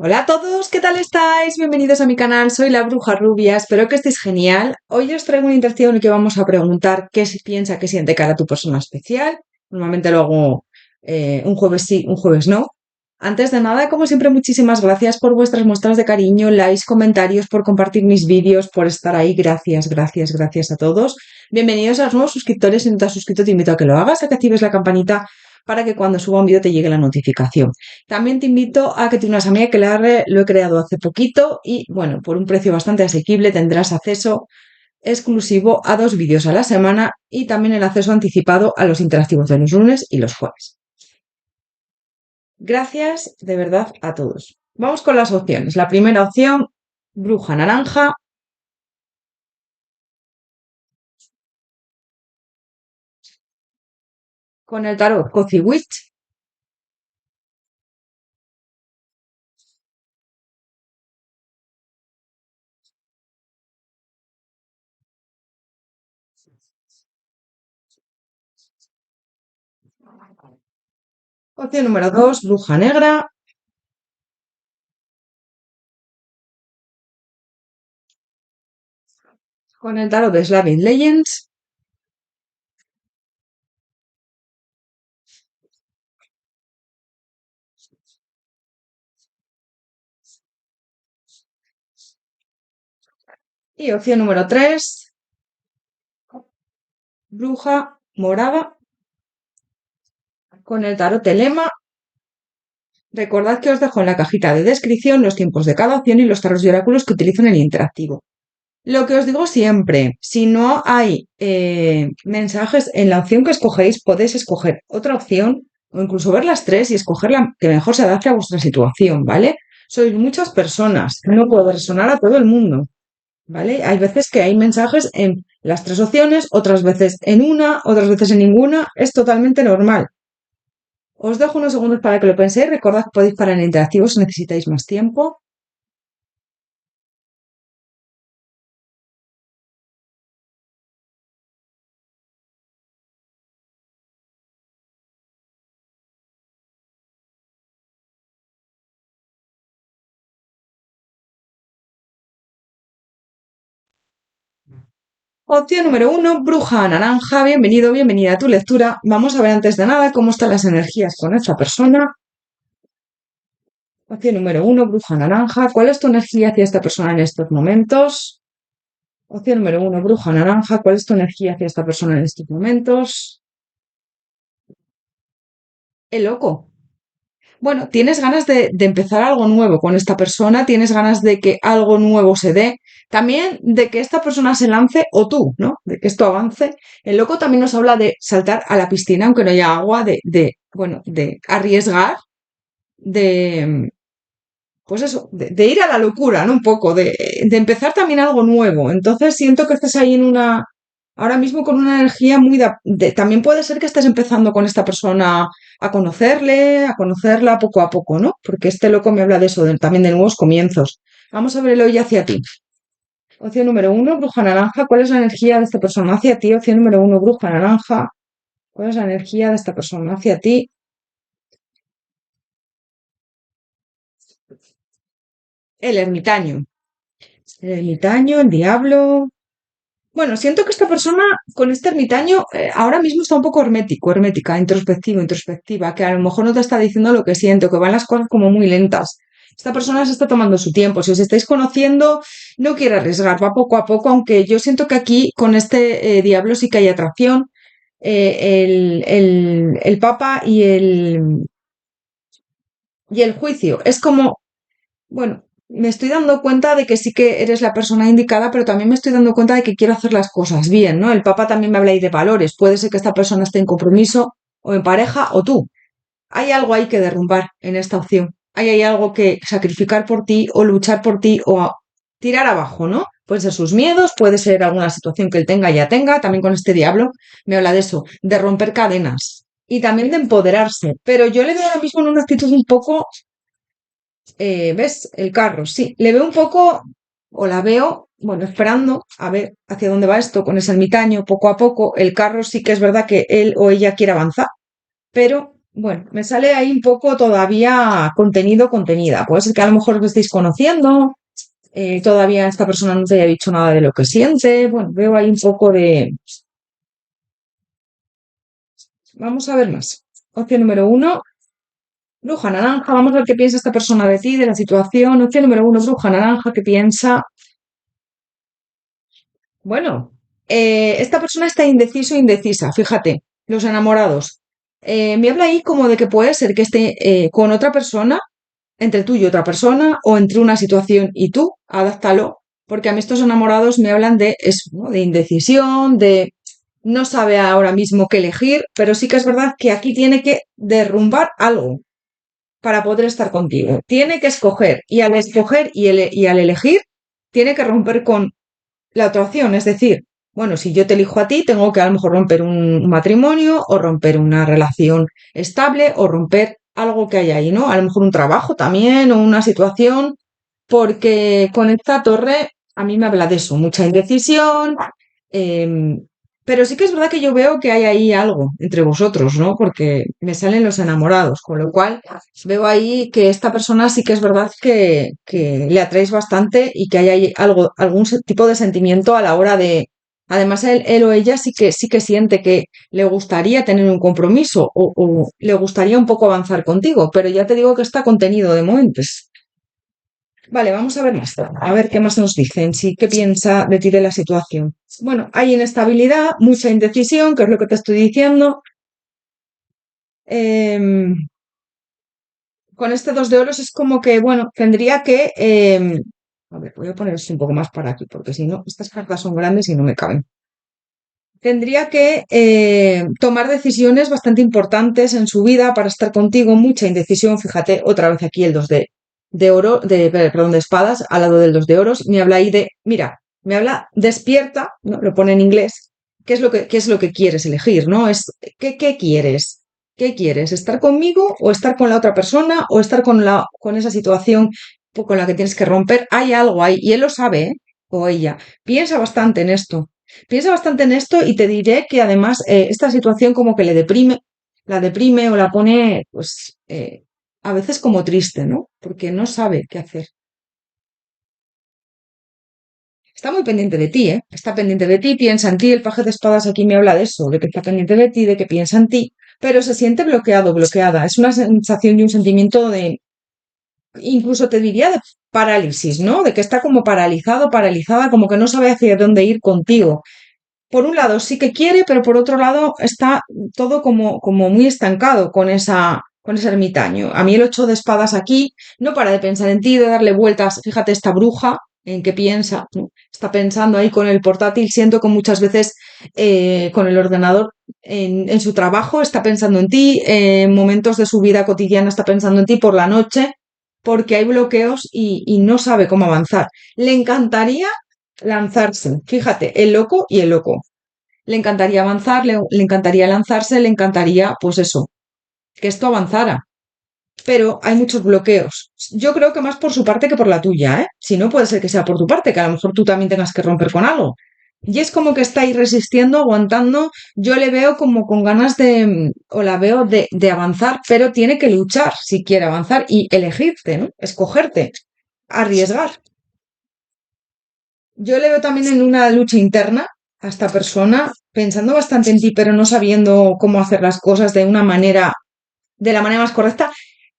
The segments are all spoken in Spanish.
Hola a todos, ¿qué tal estáis? Bienvenidos a mi canal, soy la Bruja Rubia, espero que estéis genial. Hoy os traigo una interacción en la que vamos a preguntar qué se piensa, qué siente cara a tu persona especial. Normalmente lo hago un jueves sí, un jueves no. Antes de nada, como siempre, muchísimas gracias por vuestras muestras de cariño, likes, comentarios, por compartir mis vídeos, por estar ahí. Gracias, gracias, gracias a todos. Bienvenidos a los nuevos suscriptores. Si no te has suscrito, te invito a que lo hagas, a que actives la campanita para que cuando suba un vídeo te llegue la notificación. También te invito a que te unas a mí, que lo he creado hace poquito y, bueno, por un precio bastante asequible tendrás acceso exclusivo a 2 vídeos a la semana y también el acceso anticipado a los interactivos de los lunes y los jueves. Gracias de verdad a todos. Vamos con las opciones. La primera opción, bruja naranja. Con el tarot Cozy Witch. Opción número 2, bruja negra. Con el tarot de Slavic Legends. Y opción número 3, bruja morada. Con el tarot Telema. Recordad que os dejo en la cajita de descripción los tiempos de cada opción y los tarot de oráculos que utilizo en el interactivo. Lo que os digo siempre, si no hay mensajes en la opción que escogéis, podéis escoger otra opción o incluso ver las tres y escoger la que mejor se adapte a vuestra situación, ¿vale? Sois muchas personas, no puedo resonar a todo el mundo, ¿vale? Hay veces que hay mensajes en las tres opciones, otras veces en una, otras veces en ninguna, es totalmente normal. Os dejo unos segundos para que lo penséis. Recordad que podéis parar en interactivo si necesitáis más tiempo. Opción número 1, bruja naranja. Bienvenido, bienvenida a tu lectura. Vamos a ver antes de nada cómo están las energías con esta persona. Opción número 1, bruja naranja. ¿Cuál es tu energía hacia esta persona en estos momentos? Opción número 1, bruja naranja. ¿Cuál es tu energía hacia esta persona en estos momentos? ¡El loco! Bueno, tienes ganas de empezar algo nuevo con esta persona, tienes ganas de que algo nuevo se dé, también de que esta persona se lance o tú, ¿no? De que esto avance. El loco también nos habla de saltar a la piscina aunque no haya agua, bueno, de arriesgar, de, pues eso, de ir a la locura, ¿no? Un poco, de empezar también algo nuevo. Entonces siento que estás ahí ahora mismo con una energía muy también puede ser que estés empezando con esta persona a conocerle, a conocerla poco a poco, ¿no? Porque este loco me habla de eso, también de nuevos comienzos. Vamos a ver el hoy hacia ti. Opción número 1, bruja naranja. ¿Cuál es la energía de esta persona hacia ti? Opción número 1, bruja naranja. ¿Cuál es la energía de esta persona hacia ti? El ermitaño. El ermitaño, el diablo. Bueno, siento que esta persona con este ermitaño ahora mismo está un poco hermética, introspectivo, introspectiva, que a lo mejor no te está diciendo lo que siento, que van las cosas como muy lentas. Esta persona se está tomando su tiempo. Si os estáis conociendo, no quiere arriesgar, va poco a poco, aunque yo siento que aquí con este diablo sí que hay atracción. El Papa y el juicio. Es como, bueno, me estoy dando cuenta de que sí que eres la persona indicada, pero también me estoy dando cuenta de que quiero hacer las cosas bien, ¿no? El Papa también me habla ahí de valores. Puede ser que esta persona esté en compromiso o en pareja o tú. Hay algo ahí que derrumbar en esta opción. Hay algo que sacrificar por ti o luchar por ti o tirar abajo, ¿no? Pueden ser sus miedos, puede ser alguna situación que él tenga, ya tenga. También con este diablo me habla de eso, de romper cadenas y también de empoderarse. Pero yo le veo ahora mismo en una actitud un poco ¿ves? El carro, sí. Le veo un poco, o la veo, bueno, esperando a ver hacia dónde va esto con ese ermitaño, poco a poco. El carro sí que es verdad que él o ella quiere avanzar, pero Bueno, me sale ahí un poco todavía contenida. Puede ser que a lo mejor os estéis conociendo, todavía esta persona no te haya dicho nada de lo que siente. Bueno, veo ahí un poco de... Vamos a ver más. Opción número uno, bruja naranja. Vamos a ver qué piensa esta persona de ti, de la situación. Opción número uno, bruja naranja, ¿qué piensa? Bueno, esta persona está indeciso, indecisa. Fíjate, los enamorados. Me habla ahí como de que puede ser que esté con otra persona, entre tú y otra persona, o entre una situación y tú. Adáptalo. Porque a mí estos enamorados me hablan de eso, ¿no? De indecisión, de no sabe ahora mismo qué elegir, pero sí que es verdad que aquí tiene que derrumbar algo para poder estar contigo. Tiene que escoger y al escoger y al elegir, tiene que romper con la otra opción. Es decir, bueno, si yo te elijo a ti, tengo que a lo mejor romper un matrimonio o romper una relación estable o romper algo que hay ahí, ¿no? A lo mejor un trabajo también o una situación, porque con esta torre a mí me habla de eso, mucha indecisión, em, pero sí que es verdad que yo veo que hay ahí algo entre vosotros, ¿no? Porque me salen los enamorados, con lo cual veo ahí que esta persona sí que es verdad que le atraéis bastante y que hay ahí algo, algún tipo de sentimiento a la hora de... Además, él o ella sí que siente que le gustaría tener un compromiso o le gustaría un poco avanzar contigo, pero ya te digo que está contenido de momento. Vale, vamos a ver más. A ver qué más nos dicen. Sí, qué piensa de ti de la situación. Bueno, hay inestabilidad, mucha indecisión, que es lo que te estoy diciendo. Em, con este dos de oros es como que, bueno, tendría que... a ver, voy a poner esto un poco más para aquí, porque si no, estas cartas son grandes y no me caben. Tendría que tomar decisiones bastante importantes en su vida para estar contigo, mucha indecisión. Fíjate, otra vez aquí el 2 de oro, perdón, de espadas, al lado del 2 de oros. Me habla ahí de, mira, me habla despierta, ¿no? Lo pone en inglés. Qué es lo que quieres elegir, ¿no? ¿Qué quieres? ¿Qué quieres? ¿Estar conmigo o estar con la otra persona o estar con esa situación con la que tienes que romper? Hay algo ahí y él lo sabe, ¿eh? O ella. Piensa bastante en esto. Piensa bastante en esto y te diré que además esta situación como que le deprime, la deprime o la pone pues a veces como triste, ¿no? Porque no sabe qué hacer. Está muy pendiente de ti, ¿eh? Está pendiente de ti, piensa en ti. El paje de espadas aquí me habla de eso, de que está pendiente de ti, de que piensa en ti, pero se siente bloqueado, bloqueada. Es una sensación y un sentimiento de, incluso te diría de parálisis, ¿no? De que está como paralizado, paralizada, como que no sabe hacia dónde ir contigo. Por un lado sí que quiere, pero por otro lado está todo como muy estancado con ese ermitaño. A mí el 8 de espadas aquí no para de pensar en ti, de darle vueltas. Fíjate esta bruja en qué piensa, ¿no? Está pensando ahí con el portátil, siento que muchas veces con el ordenador en su trabajo está pensando en ti, en momentos de su vida cotidiana está pensando en ti por la noche, porque hay bloqueos y no sabe cómo avanzar. Le encantaría lanzarse, fíjate, el loco y el loco. Le encantaría avanzar, le encantaría lanzarse, le encantaría, pues eso, que esto avanzara. Pero hay muchos bloqueos. Yo creo que más por su parte que por la tuya, ¿eh? Si no, puede ser que sea por tu parte, que a lo mejor tú también tengas que romper con algo. Y es como que está ahí resistiendo, aguantando. Yo le veo como con ganas de, o la veo de avanzar, pero tiene que luchar si quiere avanzar y elegirte, ¿no? Escogerte, arriesgar. Yo le veo también en una lucha interna a esta persona, pensando bastante en ti, pero no sabiendo cómo hacer las cosas de una manera, de la manera más correcta.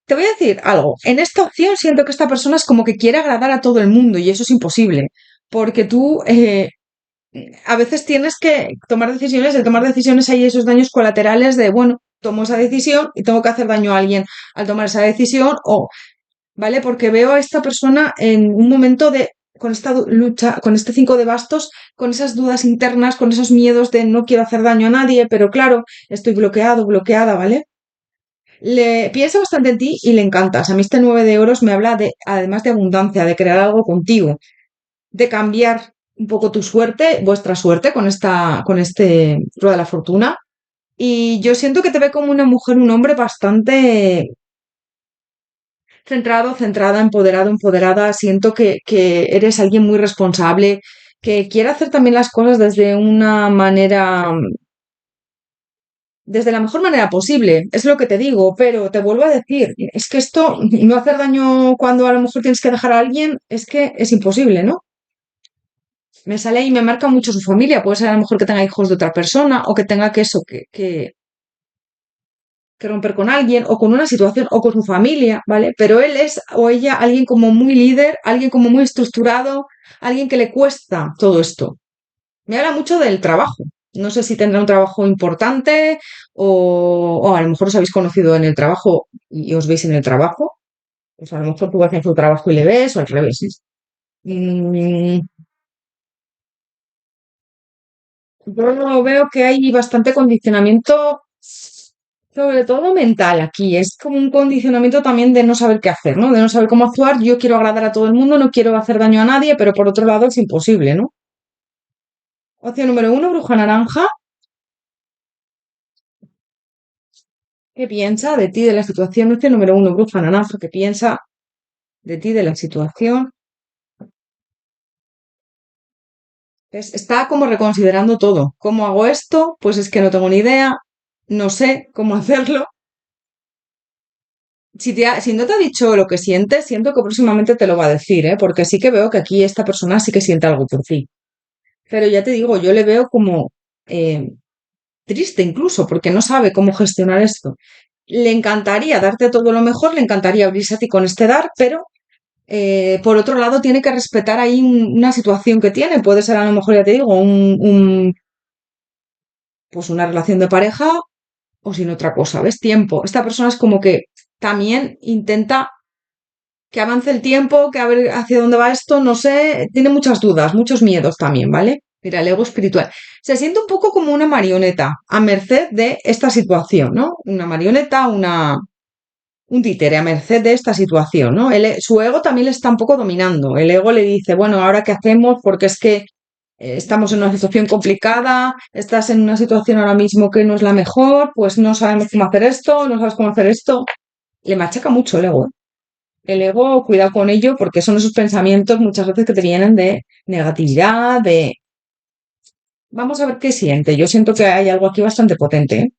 Te voy a decir algo. En esta opción siento que esta persona es como que quiere agradar a todo el mundo y eso es imposible. Porque tú a veces tienes que tomar decisiones, de tomar decisiones hay esos daños colaterales de, bueno, tomo esa decisión y tengo que hacer daño a alguien al tomar esa decisión o ¿vale? Porque veo a esta persona en un momento de, con esta lucha, con este 5 de bastos, con esas dudas internas, con esos miedos de no quiero hacer daño a nadie, pero claro, estoy bloqueado, bloqueada, ¿vale? Le piensa bastante en ti y le encantas. A mí este 9 de oros me habla de, además de abundancia, de crear algo contigo, de cambiar un poco tu suerte, vuestra suerte con este rueda de la fortuna. Y yo siento que te ve como una mujer, un hombre bastante centrado, centrada, empoderado, empoderada. Siento que eres alguien muy responsable, que quiere hacer también las cosas desde una manera desde la mejor manera posible, es lo que te digo, pero te vuelvo a decir, es que esto, no hacer daño cuando a lo mejor tienes que dejar a alguien, es que es imposible, ¿no? Me sale ahí y me marca mucho su familia, puede ser a lo mejor que tenga hijos de otra persona o que tenga que eso, que romper con alguien o con una situación o con su familia, ¿vale? Pero él es o ella alguien como muy líder, alguien como muy estructurado, alguien que le cuesta todo esto. Me habla mucho del trabajo. No sé si tendrá un trabajo importante o a lo mejor os habéis conocido en el trabajo y os veis en el trabajo. Pues a lo mejor tú vas en tu trabajo y le ves o al revés. Mm, yo veo que hay bastante condicionamiento, sobre todo mental aquí. Es como un condicionamiento también de no saber qué hacer, ¿no? De no saber cómo actuar. Yo quiero agradar a todo el mundo, no quiero hacer daño a nadie, pero por otro lado es imposible, ¿no? Opción número uno, bruja naranja. ¿Qué piensa de ti, de la situación? Opción número uno, bruja naranja. ¿Qué piensa de ti, de la situación? Está como reconsiderando todo. ¿Cómo hago esto? Pues es que no tengo ni idea. No sé cómo hacerlo. Si no te ha dicho lo que siente, siento que próximamente te lo va a decir, ¿eh? Porque sí que veo que aquí esta persona sí que siente algo por ti. Pero ya te digo, yo le veo como eh, triste incluso, porque no sabe cómo gestionar esto. Le encantaría darte todo lo mejor, le encantaría abrirse a ti con este dar, pero por otro lado tiene que respetar ahí una situación que tiene. Puede ser a lo mejor, ya te digo, pues una relación de pareja o sin otra cosa, ¿ves? Tiempo. Esta persona es como que también intenta que avance el tiempo, que a ver hacia dónde va esto, no sé, tiene muchas dudas, muchos miedos también, ¿vale? Mira, el ego espiritual. Se siente un poco como una marioneta a merced de esta situación, ¿no? Una marioneta, un títere a merced de esta situación, ¿no? Su ego también le está un poco dominando. El ego le dice, bueno, ¿ahora qué hacemos? Porque es que estamos en una situación complicada, estás en una situación ahora mismo que no es la mejor, pues no sabemos cómo hacer esto, no sabes cómo hacer esto. Le machaca mucho el ego, ¿eh? El ego, cuidado con ello, porque son esos pensamientos muchas veces que te vienen de negatividad, de... Vamos a ver qué siente. Yo siento que hay algo aquí bastante potente, ¿eh?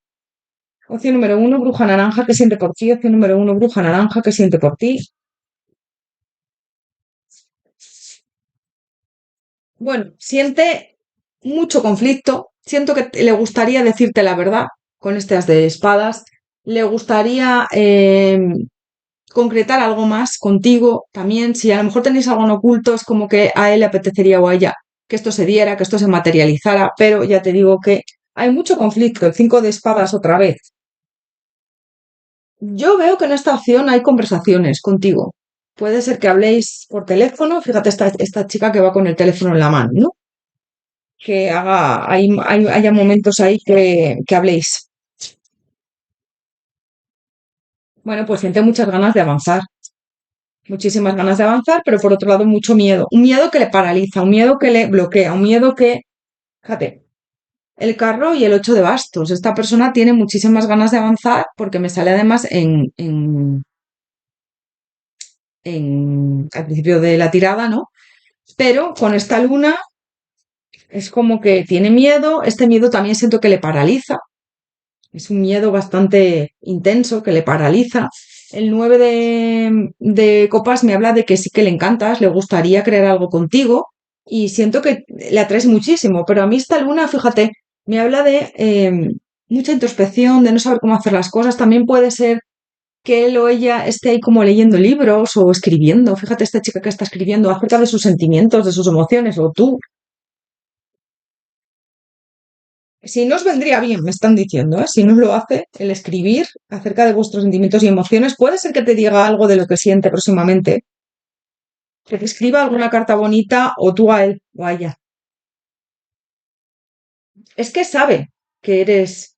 Opción número uno, bruja naranja, ¿qué siente por ti? Opción número uno, bruja naranja, ¿qué siente por ti? Bueno, siente mucho conflicto. Siento que le gustaría decirte la verdad con este as de espadas. Le gustaría concretar algo más contigo también. Si a lo mejor tenéis algo en oculto, es como que a él le apetecería o a ella que esto se diera, que esto se materializara, pero ya te digo que hay mucho conflicto. El 5 de espadas otra vez. Yo veo que en esta opción hay conversaciones contigo. Puede ser que habléis por teléfono. Fíjate esta chica que va con el teléfono en la mano, ¿no? Que haya momentos ahí que habléis. Bueno, pues siente muchas ganas de avanzar, muchísimas ganas de avanzar, pero por otro lado mucho miedo. Un miedo que le paraliza, un miedo que le bloquea, un miedo que, fíjate, el carro y el 8 de bastos. Esta persona tiene muchísimas ganas de avanzar porque me sale además al principio de la tirada, ¿no? Pero con esta luna es como que tiene miedo, este miedo también siento que le paraliza. Es un miedo bastante intenso que le paraliza. El 9 de copas me habla de que sí que le encantas, le gustaría crear algo contigo y siento que le atraes muchísimo, pero a mí esta luna, fíjate, me habla de mucha introspección, de no saber cómo hacer las cosas. También puede ser que él o ella esté ahí como leyendo libros o escribiendo. Fíjate, esta chica que está escribiendo acerca de sus sentimientos, de sus emociones, o tú. Si no os vendría bien, me están diciendo, ¿eh? Si no lo hace, el escribir acerca de vuestros sentimientos y emociones, puede ser que te diga algo de lo que siente próximamente, que te escriba alguna carta bonita o tú a él o a ella. Es que sabe que eres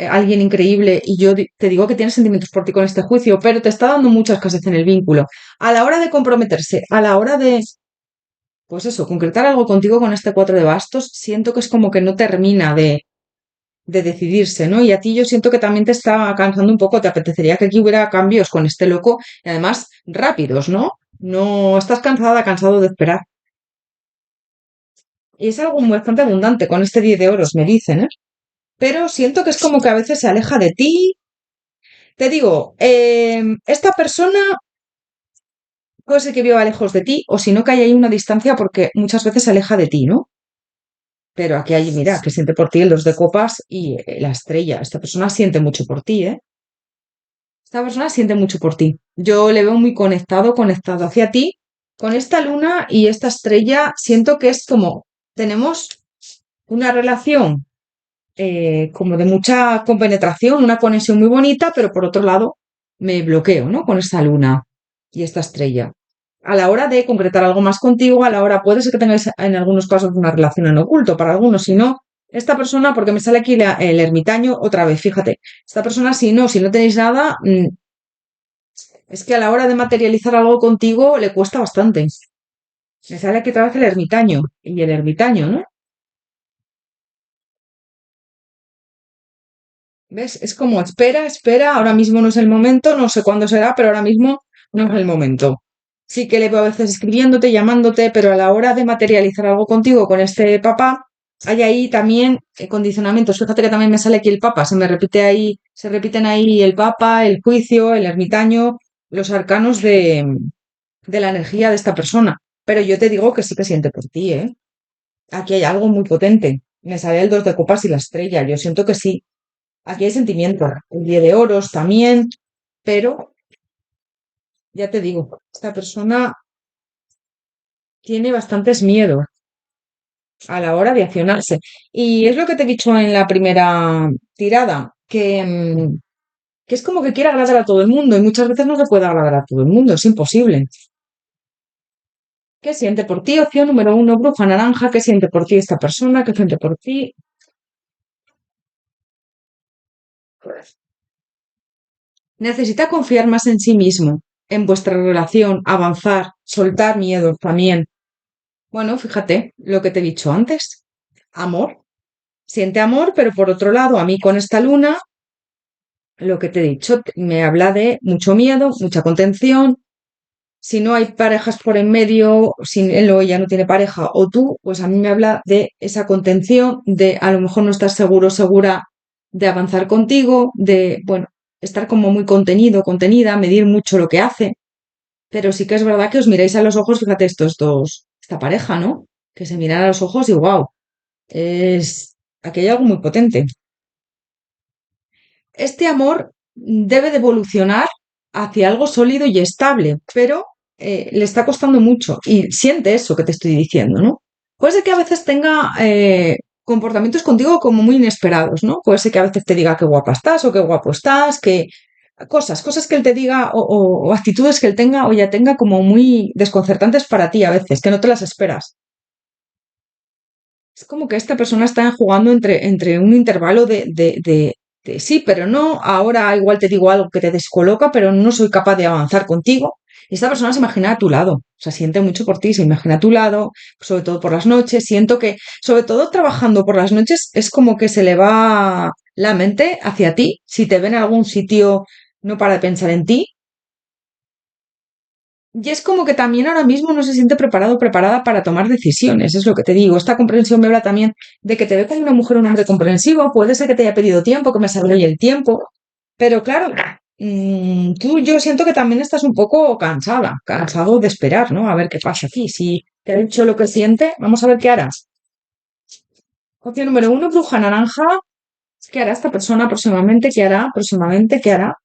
alguien increíble y yo te digo que tienes sentimientos por ti con este juicio, pero te está dando mucha escasez en el vínculo. A la hora de comprometerse, a la hora de, pues eso, concretar algo contigo con este 4 de bastos, siento que es como que no termina de decidirse, ¿no? Y a ti yo siento que también te está cansando un poco, te apetecería que aquí hubiera cambios con este loco y además rápidos, ¿no? No estás cansada, cansado de esperar. Y es algo bastante abundante con este 10 de oros, me dicen, ¿eh? pero siento que es como que a veces se aleja de ti. Te digo, esta persona puede ser que viva lejos de ti, o si no, que hay ahí una distancia porque muchas veces se aleja de ti, ¿no? Pero aquí hay, mira, que siente por ti el dos de copas y la estrella. Esta persona siente mucho por ti, ¿eh? Esta persona siente mucho por ti. Yo le veo muy conectado, conectado hacia ti. Con esta luna y esta estrella, siento que es como, tenemos una relación como de mucha compenetración, una conexión muy bonita, pero por otro lado me bloqueo, ¿no? Con esta luna y esta estrella. A la hora de concretar algo más contigo, a la hora puede ser que tengáis en algunos casos una relación en oculto, para algunos, si no, esta persona, porque me sale aquí el ermitaño otra vez, fíjate, esta persona si no tenéis nada, es que a la hora de materializar algo contigo le cuesta bastante. Me sale aquí otra vez el ermitaño y el ermitaño, ¿no? ¿Ves? Es como espera, espera, ahora mismo no es el momento, no sé cuándo será, pero ahora mismo no es el momento. Sí que le veo a veces escribiéndote, llamándote, pero a la hora de materializar algo contigo con este papá, hay ahí también condicionamientos. Fíjate que también me sale aquí el papa, se me repite ahí, se repiten ahí el papa, el juicio, el ermitaño, los arcanos de la energía de esta persona. Pero yo te digo que sí que siente por ti, ¿eh? Aquí hay algo muy potente. Me sale el dos de copas y la estrella. Yo siento que sí. Aquí hay sentimiento, el 10 de oros también, pero ya te digo, esta persona tiene bastantes miedos a la hora de accionarse. Y es lo que te he dicho en la primera tirada, que es como que quiere agradar a todo el mundo y muchas veces no se puede agradar a todo el mundo, es imposible. ¿Qué siente por ti? Opción número uno, bruja naranja. ¿Qué siente por ti esta persona? ¿Qué siente por ti? Necesita confiar más en sí mismo, en vuestra relación, avanzar, soltar miedos también. Bueno, fíjate lo que te he dicho antes. Amor. Siente amor, pero por otro lado, a mí con esta luna, lo que te he dicho, me habla de mucho miedo, mucha contención. Si no hay parejas por en medio, si él o ella no tiene pareja o tú, pues a mí me habla de esa contención, de a lo mejor no estás seguro, segura de avanzar contigo, de, bueno, estar como muy contenido, contenida, medir mucho lo que hace. Pero sí que es verdad que os miráis a los ojos, fíjate estos dos, esta pareja, ¿no? Que se miran a los ojos y wow, es, aquí hay algo muy potente. Este amor debe de evolucionar hacia algo sólido y estable, pero le está costando mucho y siente eso que te estoy diciendo, ¿no? Puede ser que a veces tenga comportamientos contigo como muy inesperados, ¿no? Puede ser que a veces te diga qué guapa estás o qué guapo estás, que cosas que él te diga o actitudes que él tenga o ya tenga como muy desconcertantes para ti a veces, que no te las esperas. Es como que esta persona está jugando entre un intervalo de sí, pero no, ahora igual te digo algo que te descoloca, pero no soy capaz de avanzar contigo. Y esta persona se imagina a tu lado, o sea, siente mucho por ti, se imagina a tu lado, sobre todo por las noches. Siento que, sobre todo trabajando por las noches, es como que se le va la mente hacia ti. Si te ve en algún sitio, no para de pensar en ti. Y es como que también ahora mismo no se siente preparado o preparada para tomar decisiones, es lo que te digo. Esta comprensión me habla también de que te ve como una mujer o un hombre comprensivo. Puede ser que te haya pedido tiempo, que me salga hoy el tiempo. Pero claro, tú yo siento que también estás un poco cansada, cansado de esperar, ¿no? A ver qué pasa aquí. Si te ha dicho lo que siente, vamos a ver qué harás. Opción número uno, bruja naranja. ¿Qué hará esta persona próximamente? ¿Qué hará próximamente? ¿Qué hará?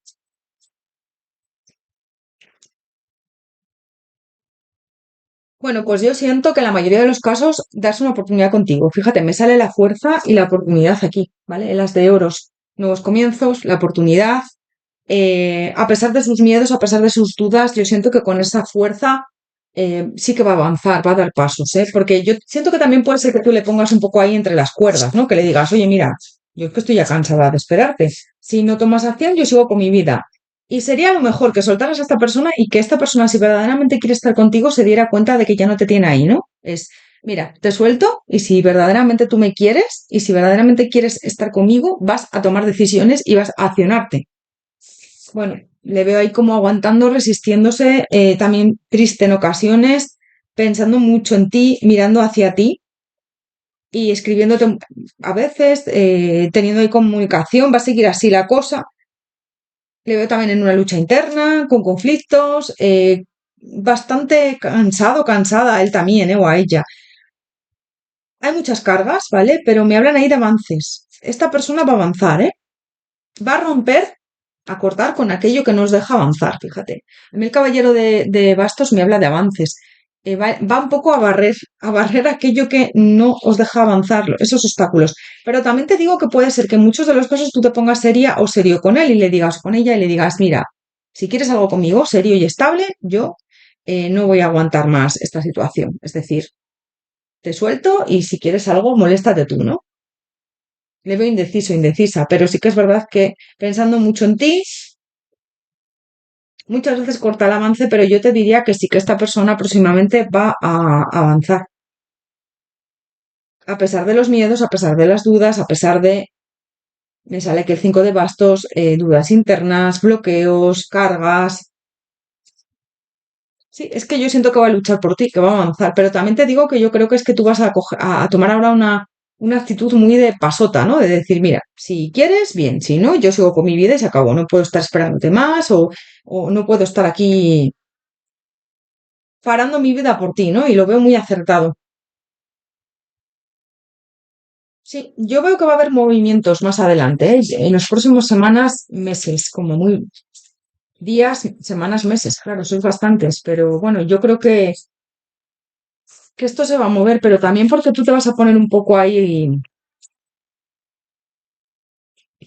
Bueno, pues yo siento que en la mayoría de los casos das una oportunidad contigo. Fíjate, me sale la fuerza y la oportunidad aquí, ¿vale? En las de oros, nuevos comienzos, la oportunidad. A pesar de sus miedos, a pesar de sus dudas, yo siento que con esa fuerza sí que va a avanzar, va a dar pasos, ¿eh? Porque yo siento que también puede ser que tú le pongas un poco ahí entre las cuerdas, ¿no? Que le digas, oye, mira, yo es que estoy ya cansada de esperarte. Si no tomas acción, yo sigo con mi vida. Y sería lo mejor que soltaras a esta persona y que esta persona, si verdaderamente quiere estar contigo, se diera cuenta de que ya no te tiene ahí, ¿no? Es, mira, te suelto y si verdaderamente tú me quieres y si verdaderamente quieres estar conmigo, vas a tomar decisiones y vas a accionarte. Bueno, le veo ahí como aguantando, resistiéndose, también triste en ocasiones, pensando mucho en ti, mirando hacia ti y escribiéndote a veces, teniendo ahí comunicación, va a seguir así la cosa. Le veo también en una lucha interna, con conflictos, bastante cansado, cansada, él también, o a ella. Hay muchas cargas, ¿vale? Pero me hablan ahí de avances. Esta persona va a avanzar, ¿eh? Va a romper, a cortar con aquello que nos deja avanzar, fíjate. A mí el caballero de bastos me habla de avances. Va un poco a barrer aquello que no os deja avanzar, esos obstáculos. Pero también te digo que puede ser que en muchos de los casos tú te pongas seria o serio con él y le digas, con ella y le digas, mira, si quieres algo conmigo, serio y estable, yo no voy a aguantar más esta situación. Es decir, te suelto y si quieres algo, moléstate tú, ¿no? Le veo indeciso, indecisa, pero sí que es verdad que pensando mucho en ti, muchas veces corta el avance, pero yo te diría que sí que esta persona próximamente va a avanzar. A pesar de los miedos, a pesar de las dudas, a pesar de... Me sale que el 5 de bastos, dudas internas, bloqueos, cargas. Sí, es que yo siento que va a luchar por ti, que va a avanzar, pero también te digo que yo creo que es que tú vas a tomar ahora una actitud muy de pasota, ¿no? De decir, mira, si quieres, bien, si no, yo sigo con mi vida y se acabó, no puedo estar esperándote más o no puedo estar aquí parando mi vida por ti, ¿no? Y lo veo muy acertado. Sí, yo veo que va a haber movimientos más adelante, ¿eh? En las próximas semanas, meses, como muy días, semanas, meses, claro, sois bastantes, pero bueno, yo creo que esto se va a mover, pero también porque tú te vas a poner un poco ahí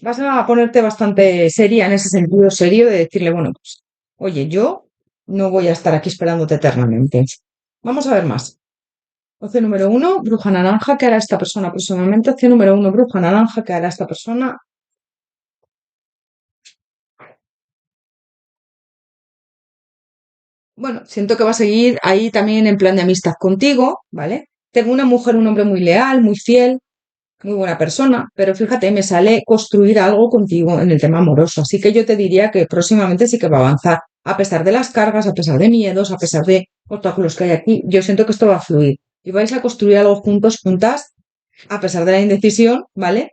vas a ponerte bastante seria en ese sentido serio de decirle, bueno, pues, oye, yo no voy a estar aquí esperándote eternamente. Vamos a ver más. Opción número uno, bruja naranja, ¿qué hará esta persona próximamente? Opción número uno, bruja naranja, ¿qué hará esta persona? Bueno, siento que va a seguir ahí también en plan de amistad contigo, ¿vale? Tengo una mujer, un hombre muy leal, muy fiel, muy buena persona, pero fíjate, me sale construir algo contigo en el tema amoroso. Así que yo te diría que próximamente sí que va a avanzar. A pesar de las cargas, a pesar de miedos, a pesar de obstáculos que hay aquí, yo siento que esto va a fluir. Y vais a construir algo juntos, juntas, a pesar de la indecisión, ¿vale?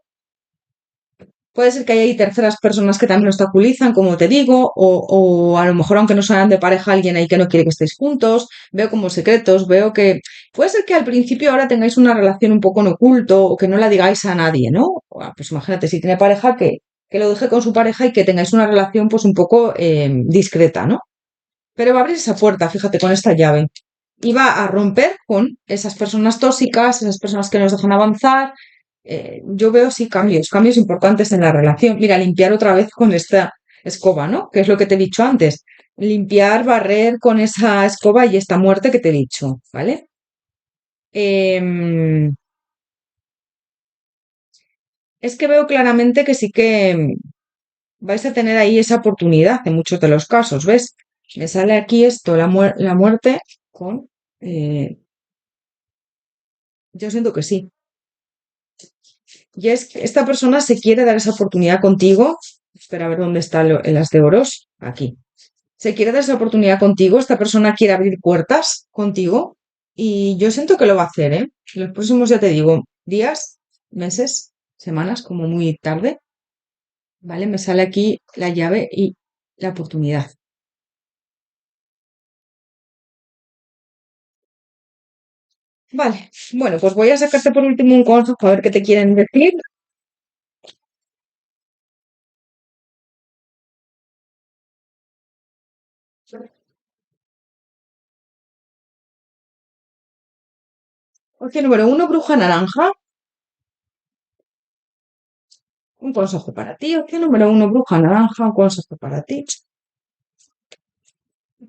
Puede ser que haya ahí terceras personas que también lo obstaculizan, como te digo, o a lo mejor, aunque no sean de pareja, alguien ahí que no quiere que estéis juntos. Veo como secretos, veo que puede ser que al principio ahora tengáis una relación un poco en oculto o que no la digáis a nadie, ¿no? Pues imagínate, si tiene pareja, que lo deje con su pareja y que tengáis una relación pues un poco discreta, ¿no? Pero va a abrir esa puerta, fíjate, con esta llave. Y va a romper con esas personas tóxicas, esas personas que nos dejan avanzar. Yo veo sí cambios, cambios importantes en la relación. Mira, limpiar otra vez con esta escoba, ¿no? Que es lo que te he dicho antes. Limpiar, barrer con esa escoba y esta muerte que te he dicho, ¿vale? Em, es que veo claramente que sí que vais a tener ahí esa oportunidad en muchos de los casos, ¿ves? Me sale aquí esto, la muerte con... eh, yo siento que sí. Y es que esta persona se quiere dar esa oportunidad contigo. Espera a ver dónde está el as de oros. Aquí. Se quiere dar esa oportunidad contigo. Esta persona quiere abrir puertas contigo. Y yo siento que lo va a hacer, ¿eh? Los próximos, ya te digo, días, meses, semanas, como muy tarde. ¿Vale? Me sale aquí la llave y la oportunidad. Vale. Bueno, pues voy a sacarte por último un consejo a ver qué te quieren decir. Opción número uno, bruja naranja. Un consejo para ti. Opción número uno, bruja naranja. Un consejo para ti.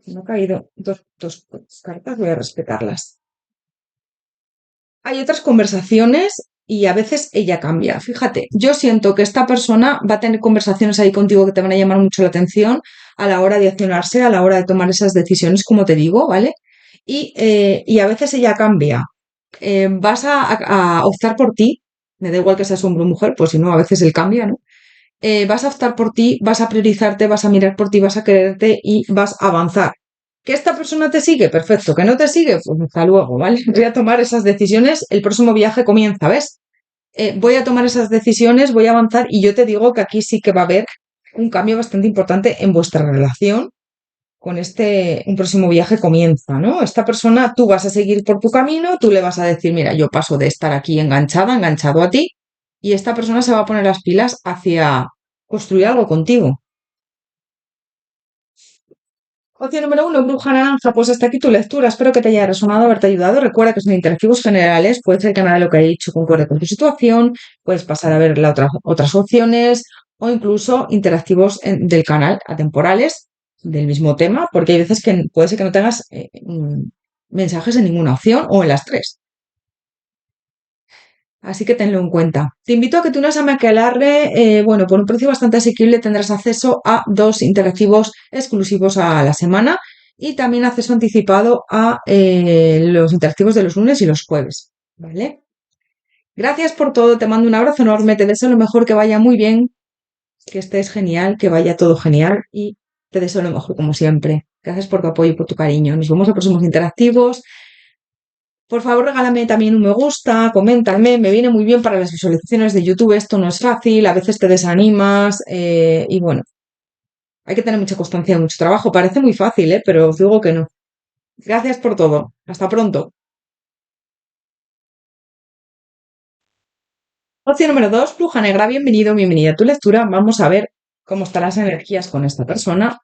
Me ha caído dos cartas, voy a respetarlas. Hay otras conversaciones y a veces ella cambia. Fíjate, yo siento que esta persona va a tener conversaciones ahí contigo que te van a llamar mucho la atención a la hora de accionarse, a la hora de tomar esas decisiones, como te digo, ¿vale? Y a veces ella cambia. Vas a optar por ti, me da igual que seas hombre o mujer, pues si no, a veces él cambia, ¿no? Vas a optar por ti, vas a priorizarte, vas a mirar por ti, vas a quererte y vas a avanzar. ¿Que esta persona te sigue? Perfecto. ¿Que no te sigue? Pues hasta luego, ¿vale? Voy a tomar esas decisiones. El próximo viaje comienza, ¿ves? Voy a tomar esas decisiones, voy a avanzar y yo te digo que aquí sí que va a haber un cambio bastante importante en vuestra relación con un próximo viaje comienza, ¿no? Esta persona, tú vas a seguir por tu camino, tú le vas a decir, mira, yo paso de estar aquí enganchada, enganchado a ti, y esta persona se va a poner las pilas hacia construir algo contigo. Opción número uno, bruja naranja. Pues hasta aquí tu lectura. Espero que te haya resonado, haberte ayudado. Recuerda que son interactivos generales. Puede ser que nada de lo que haya dicho concuerde con tu situación. Puedes pasar a ver otras opciones o incluso interactivos del canal, atemporales, del mismo tema, porque hay veces que puede ser que no tengas mensajes en ninguna opción o en las tres. Así que tenlo en cuenta. Te invito a que te unas a Maquialarre. Bueno, por un precio bastante asequible tendrás acceso a 2 interactivos exclusivos a la semana y también acceso anticipado a los interactivos de los lunes y los jueves. ¿Vale? Gracias por todo. Te mando un abrazo enorme. Te deseo lo mejor, que vaya muy bien, que estés genial, que vaya todo genial y te deseo lo mejor como siempre. Gracias por tu apoyo y por tu cariño. Nos vemos en próximos interactivos. Por favor, regálame también un me gusta, coméntame, me viene muy bien para las visualizaciones de YouTube. Esto no es fácil, a veces te desanimas y bueno, hay que tener mucha constancia y mucho trabajo. Parece muy fácil, pero os digo que no. Gracias por todo. Hasta pronto. Opción número 2, bruja negra, bienvenido, bienvenida a tu lectura. Vamos a ver cómo están las energías con esta persona.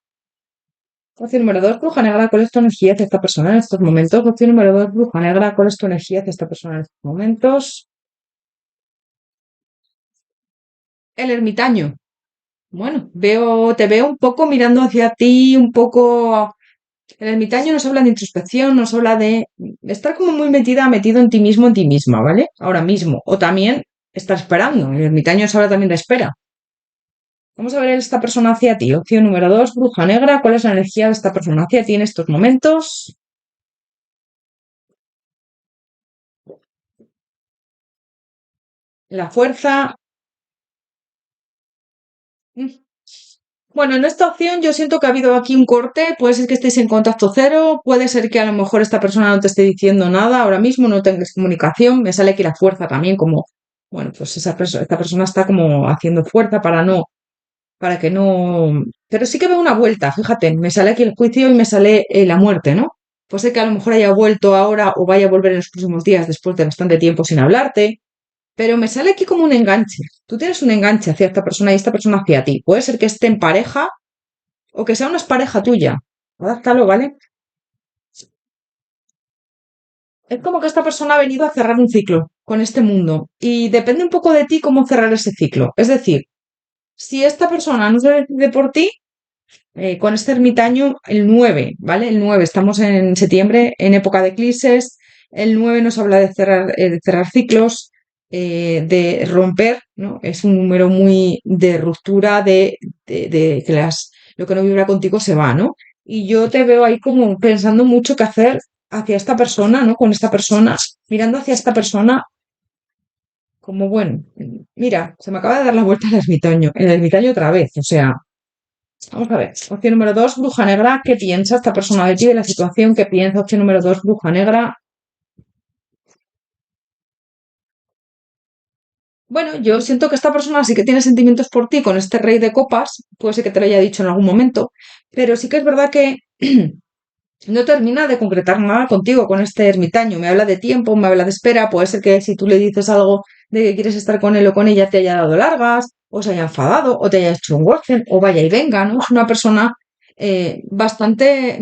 Opción número 2, bruja negra, ¿cuál es tu energía hacia esta persona en estos momentos? Opción número 2, bruja negra, ¿cuál es tu energía hacia esta persona en estos momentos? El ermitaño. Bueno, te veo un poco mirando hacia ti, un poco. El ermitaño nos habla de introspección, nos habla de estar como muy metido en ti mismo, en ti misma, ¿vale? Ahora mismo. O también estar esperando. El ermitaño nos habla también de espera. Vamos a ver esta persona hacia ti. Opción número 2, bruja negra. ¿Cuál es la energía de esta persona hacia ti en estos momentos? La fuerza. Mm. Bueno, en esta opción yo siento que ha habido aquí un corte, puede ser que estéis en contacto cero, puede ser que a lo mejor esta persona no te esté diciendo nada ahora mismo, no tengas comunicación, me sale aquí la fuerza también como, bueno, pues esta persona está como haciendo fuerza para que no, pero sí que veo una vuelta, fíjate, me sale aquí el juicio y me sale la muerte, ¿no? Puede ser que a lo mejor haya vuelto ahora o vaya a volver en los próximos días después de bastante tiempo sin hablarte, pero me sale aquí como un enganche. Tú tienes un enganche hacia esta persona y esta persona hacia ti. Puede ser que esté en pareja o que sea una pareja tuya. Adáptalo, ¿vale? Es como que esta persona ha venido a cerrar un ciclo con este mundo y depende un poco de ti cómo cerrar ese ciclo. Es decir, si esta persona no se decide por ti, con este ermitaño, el 9, ¿vale? El 9, estamos en septiembre, en época de eclipses. El 9 nos habla de cerrar ciclos, de romper, ¿no? Es un número muy de ruptura, de que lo que no vibra contigo se va, ¿no? Y yo te veo ahí como pensando mucho qué hacer hacia esta persona, ¿no? Con esta persona, mirando hacia esta persona como, bueno, mira, se me acaba de dar la vuelta el ermitaño otra vez, o sea, vamos a ver. Opción número 2, bruja negra. ¿Qué piensa esta persona de ti, de la situación? ¿Qué piensa? Opción número 2, bruja negra. Bueno, yo siento que esta persona sí que tiene sentimientos por ti con este rey de copas. Puede ser que te lo haya dicho en algún momento. Pero sí que es verdad que no termina de concretar nada contigo con este ermitaño. Me habla de tiempo, me habla de espera. Puede ser que si tú le dices algo de que quieres estar con él o con ella, te haya dado largas, o se haya enfadado, o te haya hecho un ghosting, o vaya y venga, ¿no? Es una persona bastante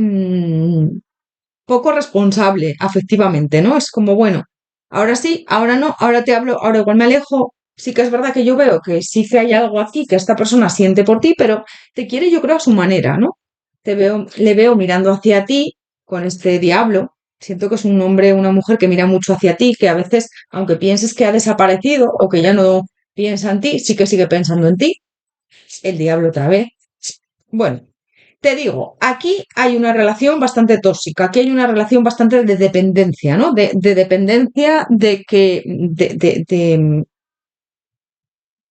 poco responsable afectivamente, ¿no? Es como, bueno, ahora sí, ahora no, ahora te hablo, ahora igual me alejo. Sí que es verdad que yo veo que sí que hay algo aquí que esta persona siente por ti, pero te quiere yo creo a su manera, ¿no? Le veo mirando hacia ti con este diablo. Siento que es un hombre, una mujer que mira mucho hacia ti, que a veces, aunque pienses que ha desaparecido o que ya no piensa en ti, sí que sigue pensando en ti. El diablo otra vez. Bueno, te digo, aquí hay una relación bastante tóxica, aquí hay una relación bastante de dependencia, ¿no? De dependencia de que,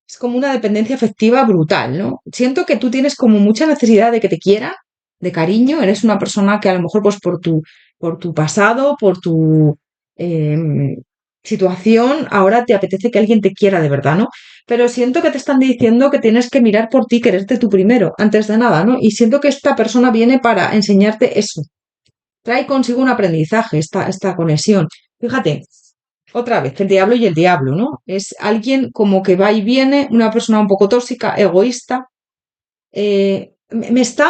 es como una dependencia afectiva brutal, ¿no? Siento que tú tienes como mucha necesidad de que te quiera, de cariño, eres una persona que a lo mejor pues por tu pasado, por tu em, situación, ahora te apetece que alguien te quiera de verdad, ¿no? Pero siento que te están diciendo que tienes que mirar por ti, quererte tú primero, antes de nada, ¿no? Y siento que esta persona viene para enseñarte eso. Trae consigo un aprendizaje, esta conexión. Fíjate, otra vez, el diablo y el diablo, ¿no? Es alguien como que va y viene, una persona un poco tóxica, egoísta. Me está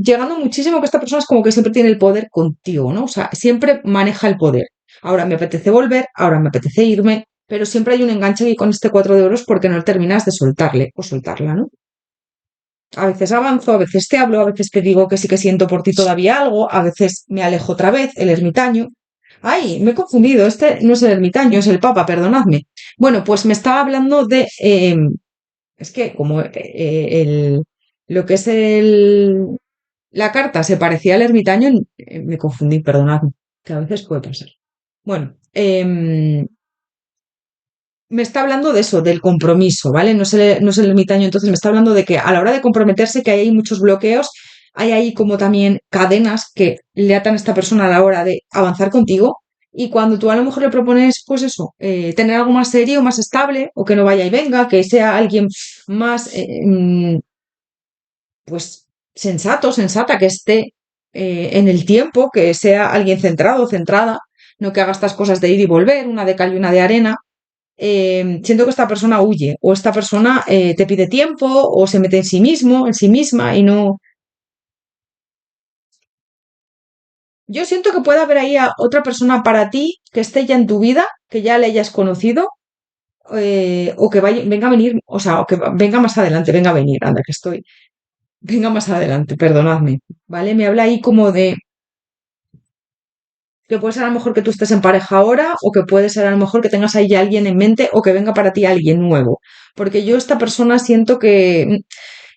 llegando muchísimo que esta persona es como que siempre tiene el poder contigo, ¿no? O sea, siempre maneja el poder. Ahora me apetece volver, ahora me apetece irme, pero siempre hay un enganche aquí con este 4 de oros porque no terminas de soltarle o soltarla, ¿no? A veces avanzo, a veces te hablo, a veces te digo que sí que siento por ti todavía algo, a veces me alejo otra vez, el ermitaño. Ay, me he confundido, este no es el ermitaño, es el papa, perdonadme. Bueno, pues me estaba hablando de, es que como lo que es la carta se parecía al ermitaño, me confundí, perdonadme, que a veces puede pasar. Bueno, me está hablando de eso, del compromiso, ¿vale? No es el ermitaño, entonces me está hablando de que a la hora de comprometerse, que hay muchos bloqueos, hay ahí como también cadenas que le atan a esta persona a la hora de avanzar contigo. Y cuando tú a lo mejor le propones, pues eso, tener algo más serio, más estable, o que no vaya y venga, que sea alguien más, pues, sensato, sensata, que esté en el tiempo, que sea alguien centrado, centrada, no que haga estas cosas de ir y volver, una de cal y una de arena, siento que esta persona huye o esta persona te pide tiempo o se mete en sí mismo, en sí misma y no... Yo siento que puede haber ahí a otra persona para ti que esté ya en tu vida, que ya le hayas conocido o que venga a venir, o sea, o que venga más adelante, venga a venir, anda, que estoy, venga más adelante, perdonadme, ¿vale? Me habla ahí como de que puede ser a lo mejor que tú estés en pareja ahora o que puede ser a lo mejor que tengas ahí ya alguien en mente o que venga para ti alguien nuevo. Porque yo esta persona siento que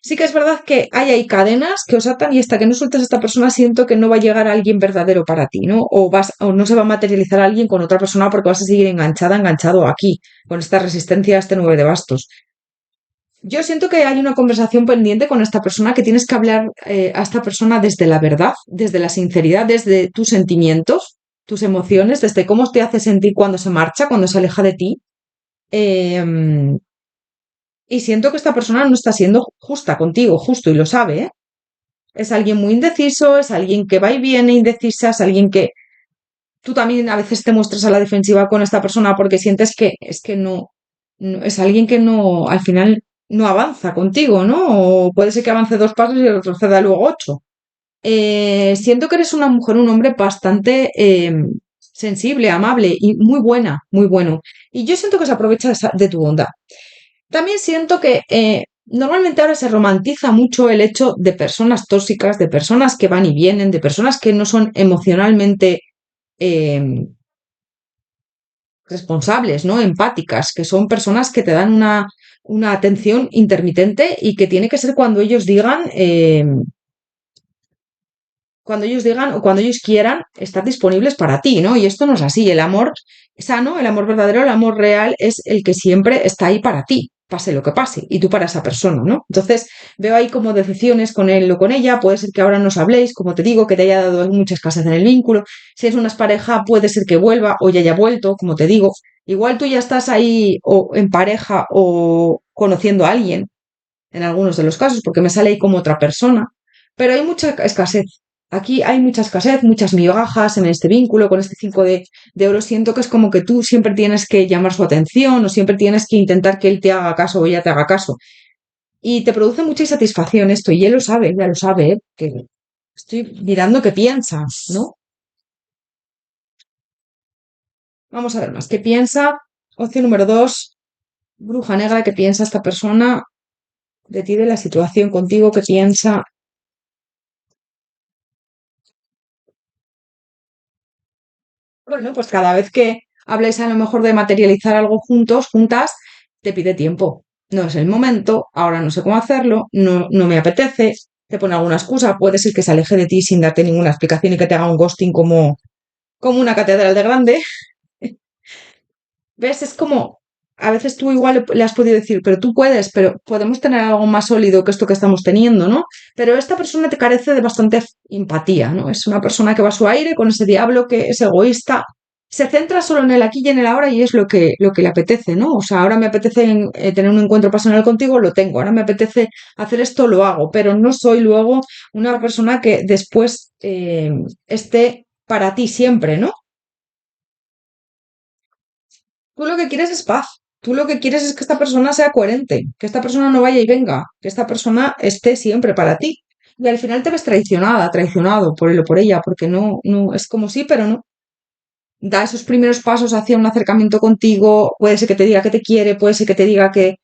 sí que es verdad que hay ahí cadenas que os atan y hasta que no sueltes a esta persona siento que no va a llegar alguien verdadero para ti, ¿no? O no se va a materializar alguien con otra persona porque vas a seguir enganchada, enganchado aquí, con esta resistencia a este 9 de bastos. Yo siento que hay una conversación pendiente con esta persona que tienes que hablar a esta persona desde la verdad, desde la sinceridad, desde tus sentimientos, tus emociones, desde cómo te hace sentir cuando se marcha, cuando se aleja de ti. Em, y siento que esta persona no está siendo justa contigo, justo, y lo sabe, ¿eh? Es alguien muy indeciso, es alguien que va y viene indecisa, es alguien que tú también a veces te muestras a la defensiva con esta persona porque sientes que es que es alguien que no, al final no avanza contigo, ¿no? O puede ser que avance 2 pasos y retroceda luego 8. Siento que eres una mujer, un hombre bastante sensible, amable y muy buena, muy bueno. Y yo siento que se aprovecha de tu bondad. También siento que normalmente ahora se romantiza mucho el hecho de personas tóxicas, de personas que van y vienen, de personas que no son emocionalmente eh, responsables, ¿no? Empáticas, que son personas que te dan una atención intermitente y que tiene que ser cuando ellos digan o cuando ellos quieran estar disponibles para ti, ¿no? Y esto no es así. El amor sano, el amor verdadero, el amor real es el que siempre está ahí para ti, pase lo que pase, y tú para esa persona, ¿no? Entonces veo ahí como decepciones con él o con ella, puede ser que ahora no os habléis, como te digo, que te haya dado mucha escasez en el vínculo. Si es una pareja, puede ser que vuelva o ya haya vuelto, como te digo. Igual tú ya estás ahí o en pareja o conociendo a alguien, en algunos de los casos, porque me sale ahí como otra persona, pero hay mucha escasez. Aquí hay mucha escasez, muchas migajas en este vínculo, con este 5 de oro. Siento que es como que tú siempre tienes que llamar su atención o siempre tienes que intentar que él te haga caso o ella te haga caso. Y te produce mucha insatisfacción esto, y él lo sabe, ya lo sabe, ¿eh? Que estoy mirando qué piensa, ¿no? Vamos a ver más. ¿Qué piensa? Opción número 2, bruja negra, ¿qué piensa esta persona de ti, de la situación contigo? ¿Qué piensa? Bueno, pues cada vez que habléis a lo mejor de materializar algo juntos, juntas, te pide tiempo. No es el momento, ahora no sé cómo hacerlo, no me apetece, te pone alguna excusa, puede ser que se aleje de ti sin darte ninguna explicación y que te haga un ghosting como una catedral de grande. ¿Ves? Es como, a veces tú igual le has podido decir, pero tú puedes, pero podemos tener algo más sólido que esto que estamos teniendo, ¿no? Pero esta persona te carece de bastante empatía, ¿no? Es una persona que va a su aire con ese diablo que es egoísta, se centra solo en el aquí y en el ahora y es lo que le apetece, ¿no? O sea, ahora me apetece tener un encuentro personal contigo, lo tengo, ahora me apetece hacer esto, lo hago, pero no soy luego una persona que después esté para ti siempre, ¿no? Tú lo que quieres es paz. Tú lo que quieres es que esta persona sea coherente, que esta persona no vaya y venga, que esta persona esté siempre para ti. Y al final te ves traicionada, traicionado por él o por ella, porque no, es como sí, pero no. Da esos primeros pasos hacia un acercamiento contigo, puede ser que te diga que te quiere, puede ser que te diga que,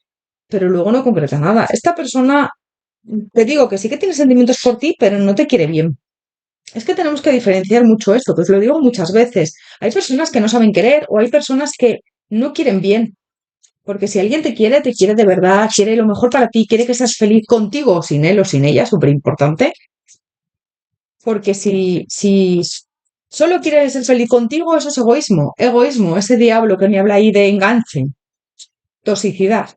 pero luego no concreta nada. Esta persona, te digo que sí que tiene sentimientos por ti, pero no te quiere bien. Es que tenemos que diferenciar mucho esto, pues lo digo muchas veces. Hay personas que no saben querer o hay personas que no quieren bien. Porque si alguien te quiere de verdad, quiere lo mejor para ti, quiere que seas feliz contigo o sin él o sin ella, súper importante. Porque si solo quiere ser feliz contigo, eso es egoísmo. Egoísmo, ese diablo que me habla ahí de enganche, toxicidad.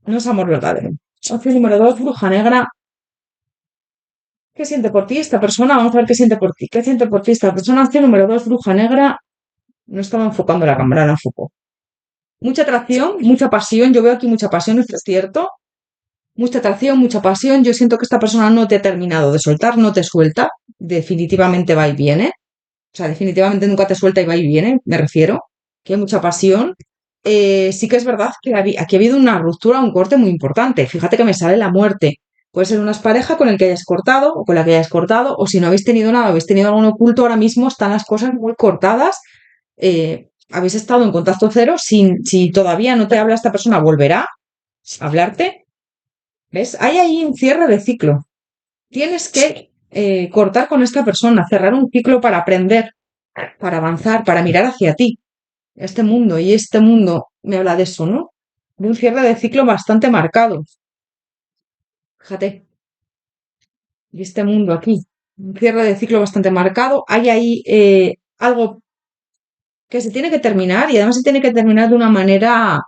No es amor verdadero. Opción número dos, bruja negra. ¿Qué siente por ti esta persona? Vamos a ver qué siente por ti. ¿Qué siente por ti esta persona? Opción número dos, bruja negra. No estaba enfocando la cámara, la enfocó. Mucha atracción, mucha pasión. Yo veo aquí mucha pasión, esto es cierto. Mucha atracción, mucha pasión. Yo siento que esta persona no te ha terminado de soltar, no te suelta. Definitivamente va y viene. O sea, definitivamente nunca te suelta y va y viene, me refiero. Que hay mucha pasión. Sí que es verdad que aquí ha habido una ruptura, un corte muy importante. Fíjate que me sale la muerte. Puede ser una pareja con el que hayas cortado o con la que hayas cortado, o si no habéis tenido nada, habéis tenido algún oculto, ahora mismo están las cosas muy cortadas. Habéis estado en contacto cero. Si todavía no te habla esta persona, volverá a hablarte. ¿Ves? Hay ahí un cierre de ciclo. Tienes que cortar con esta persona, cerrar un ciclo para aprender, para avanzar, para mirar hacia ti, este mundo. Y este mundo me habla de eso, ¿no? De un cierre de ciclo bastante marcado. Fíjate, y este mundo aquí, un cierre de ciclo bastante marcado. Hay ahí algo que se tiene que terminar y además se tiene que terminar de una manera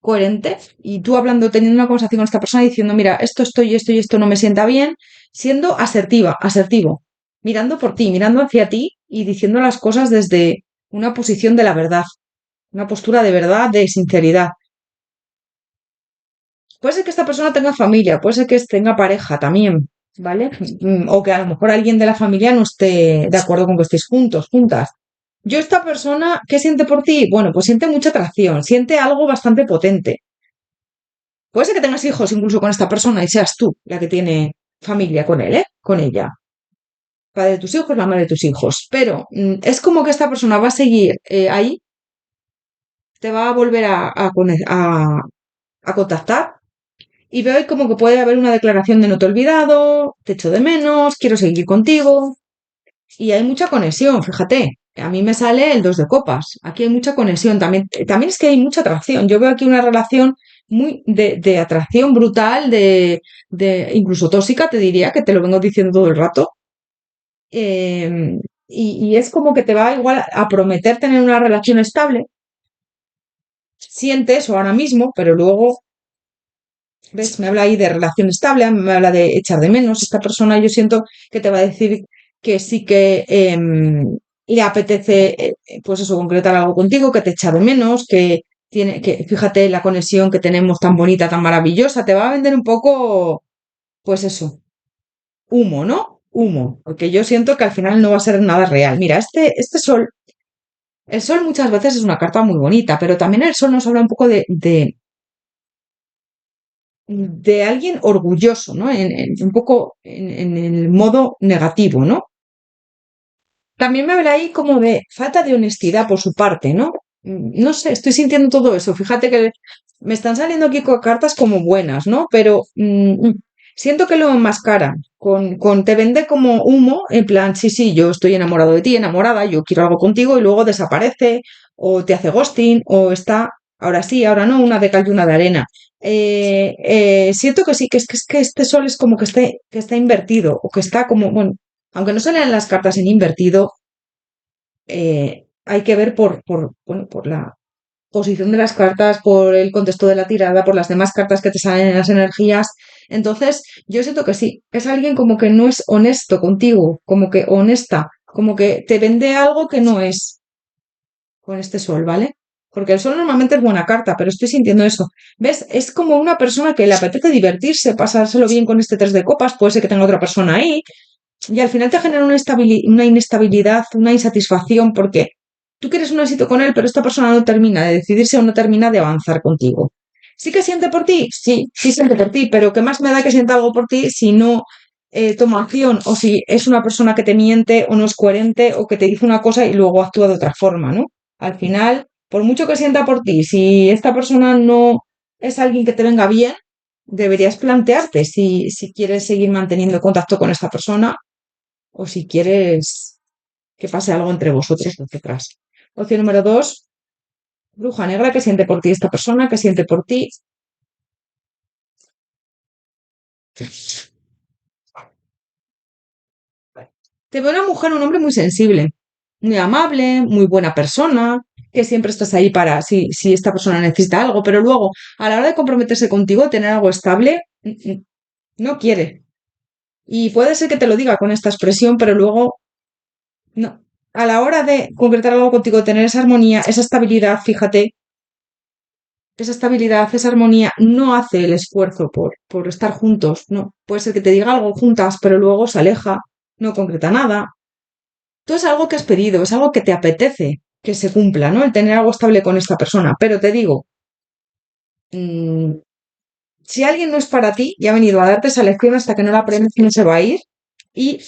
coherente y tú hablando, teniendo una conversación con esta persona diciendo, mira, esto y esto no me sienta bien, siendo asertiva, asertivo, mirando por ti, mirando hacia ti y diciendo las cosas desde una posición de la verdad, una postura de verdad, de sinceridad. Puede ser que esta persona tenga familia, puede ser que tenga pareja también, ¿vale? O que a lo mejor alguien de la familia no esté de acuerdo con que estéis juntos, juntas. Yo esta persona, ¿qué siente por ti? Bueno, pues siente mucha atracción, siente algo bastante potente. Puede ser que tengas hijos incluso con esta persona y seas tú la que tiene familia con él, ¿eh? Con ella. Padre de tus hijos, la madre de tus hijos. Pero es como que esta persona va a seguir ahí, te va a volver a contactar y veo ahí como que puede haber una declaración de no te he olvidado, te echo de menos, quiero seguir contigo. Y hay mucha conexión, fíjate. A mí me sale el dos de copas. Aquí hay mucha conexión. También es que hay mucha atracción. Yo veo aquí una relación muy de atracción brutal, incluso tóxica, te diría, que te lo vengo diciendo todo el rato. Y es como que te va igual a prometer tener una relación estable. Sientes eso ahora mismo, pero luego, ¿ves? Me habla ahí de relación estable, me habla de echar de menos. Esta persona yo siento que te va a decir que sí que le apetece, pues eso, concretar algo contigo, que te echa de menos, que fíjate la conexión que tenemos tan bonita, tan maravillosa, te va a vender un poco, pues eso, humo, ¿no? Humo, porque yo siento que al final no va a ser nada real. Mira, este sol, el sol muchas veces es una carta muy bonita, pero también el sol nos habla un poco de alguien orgulloso, ¿no? Un poco en el modo negativo, ¿no? También me habla ahí como de falta de honestidad por su parte, ¿no? No sé, estoy sintiendo todo eso. Fíjate que me están saliendo aquí cartas como buenas, ¿no? Pero siento que lo enmascaran. Te vende como humo, en plan, sí, sí, yo estoy enamorado de ti, enamorada, yo quiero algo contigo, y luego desaparece, o te hace ghosting, o está, ahora sí, ahora no, una de cal y una de arena. Siento que sí, que este sol es como que está invertido, o que está como, bueno, aunque no salen las cartas en invertido, hay que ver bueno, posición de las cartas, por el contexto de la tirada, por las demás cartas que te salen en las energías. Entonces, yo siento que sí, es alguien como que no es honesto contigo, como que honesta, como que te vende algo que no es con este sol, ¿vale? Porque el sol normalmente es buena carta, pero estoy sintiendo eso. ¿Ves? Es como una persona que le apetece divertirse, pasárselo bien con este tres de copas, puede ser que tenga otra persona ahí, y al final te genera una inestabilidad, una insatisfacción, porque tú quieres un éxito con él, pero esta persona no termina de decidirse o no termina de avanzar contigo. ¿Sí que siente por ti? Sí, sí siente por ti, pero ¿qué más me da que sienta algo por ti si no toma acción o si es una persona que te miente o no es coherente o que te dice una cosa y luego actúa de otra forma, ¿no? Al final, por mucho que sienta por ti, si esta persona no es alguien que te venga bien, deberías plantearte si quieres seguir manteniendo contacto con esta persona o si quieres que pase algo entre vosotros detrás. Opción número 2, bruja negra, que siente por ti esta persona, que siente por ti. Te veo una mujer, un hombre muy sensible, muy amable, muy buena persona, que siempre estás ahí para si esta persona necesita algo, pero luego, a la hora de comprometerse contigo, tener algo estable, no quiere. Y puede ser que te lo diga con esta expresión, pero luego, no. A la hora de concretar algo contigo, tener esa armonía, esa estabilidad, fíjate, esa estabilidad, esa armonía, no hace el esfuerzo por estar juntos, no. Puede ser que te diga algo juntas, pero luego se aleja, no concreta nada. Tú es algo que has pedido, es algo que te apetece que se cumpla, ¿no? El tener algo estable con esta persona. Pero te digo, mm, si alguien no es para ti y ha venido a darte esa lección hasta que no la aprendes, no se va a ir. Y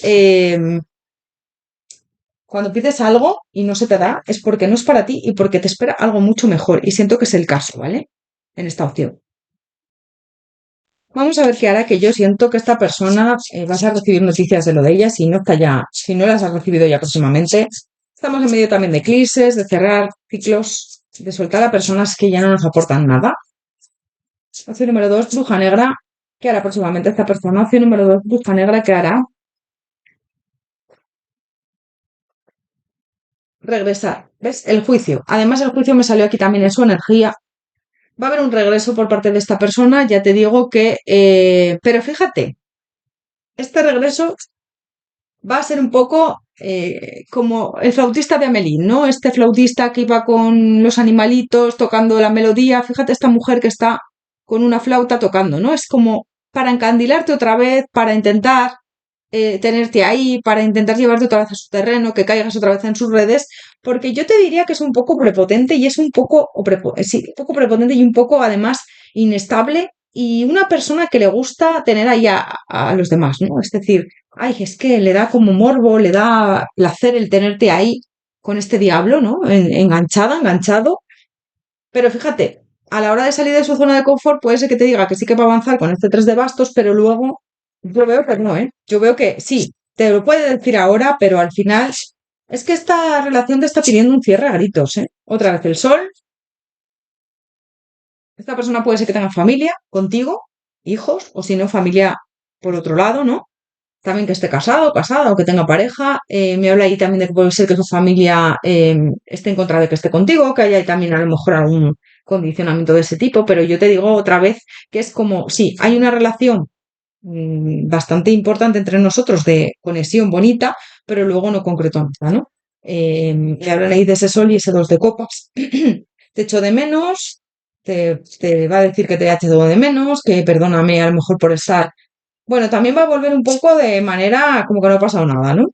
cuando pides algo y no se te da, es porque no es para ti y porque te espera algo mucho mejor. Y siento que es el caso, ¿vale? En esta opción. Vamos a ver qué hará, que yo siento que esta persona vas a recibir noticias de lo de ella, si no está ya, si no las has recibido ya próximamente. Estamos en medio también de eclipses, de cerrar ciclos, de soltar a personas que ya no nos aportan nada. Opción número 2, bruja negra. ¿Qué hará próximamente esta persona? Opción número 2, bruja negra. ¿Qué hará? Regresar. ¿Ves? El juicio. Además, el juicio me salió aquí también en su energía. Va a haber un regreso por parte de esta persona, ya te digo que... pero fíjate, este regreso va a ser un poco como el flautista de Amelie, ¿no? Este flautista que iba con los animalitos tocando la melodía. Fíjate esta mujer que está con una flauta tocando, ¿no? Es como para encandilarte otra vez, para intentar tenerte ahí, para intentar llevarte otra vez a su terreno, que caigas otra vez en sus redes, porque yo te diría que es un poco prepotente y es un poco, sí, un poco prepotente y un poco además inestable y una persona que le gusta tener ahí a los demás, ¿no? Es decir, ay, es que le da como morbo, le da placer el tenerte ahí con este diablo, ¿no? Enganchada, enganchado. Pero fíjate, a la hora de salir de su zona de confort, puede ser que te diga que sí que va a avanzar con este tres de bastos, pero luego yo veo que no, ¿eh? Yo veo que sí, te lo puede decir ahora, pero al final es que esta relación te está pidiendo un cierre a gritos, ¿eh? Otra vez el sol. Esta persona puede ser que tenga familia contigo, hijos, o si no, familia por otro lado, ¿no? También que esté casado, casada o que tenga pareja. Me habla ahí también de que puede ser que su familia esté en contra de que esté contigo, que haya ahí también a lo mejor algún condicionamiento de ese tipo, pero yo te digo otra vez que es como, sí, hay una relación bastante importante entre nosotros de conexión bonita, pero luego no concretó nada, ¿no? Me hablan ahí de ese sol y ese dos de copas. Te echo de menos, te va a decir que te ha echado de menos, que perdóname a lo mejor por estar bueno, también va a volver un poco de manera como que no ha pasado nada, ¿no?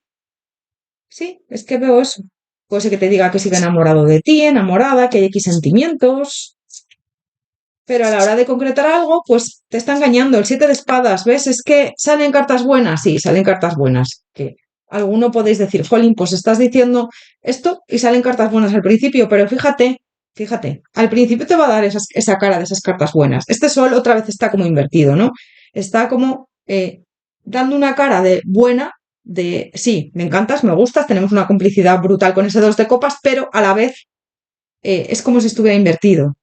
Sí, es que veo eso. Puede ser que te diga que sigue enamorado de ti, enamorada, que hay X sentimientos, pero a la hora de concretar algo, pues te está engañando. El siete de espadas, ¿ves? Es que salen cartas buenas, sí, salen cartas buenas. Que alguno podéis decir, Jolín, pues estás diciendo esto y salen cartas buenas al principio, pero fíjate, al principio te va a dar esa cara de esas cartas buenas. Este sol otra vez está como invertido, ¿no? Está como dando una cara de buena, de sí, me encantas, me gustas, tenemos una complicidad brutal con ese dos de copas, pero a la vez es como si estuviera invertido.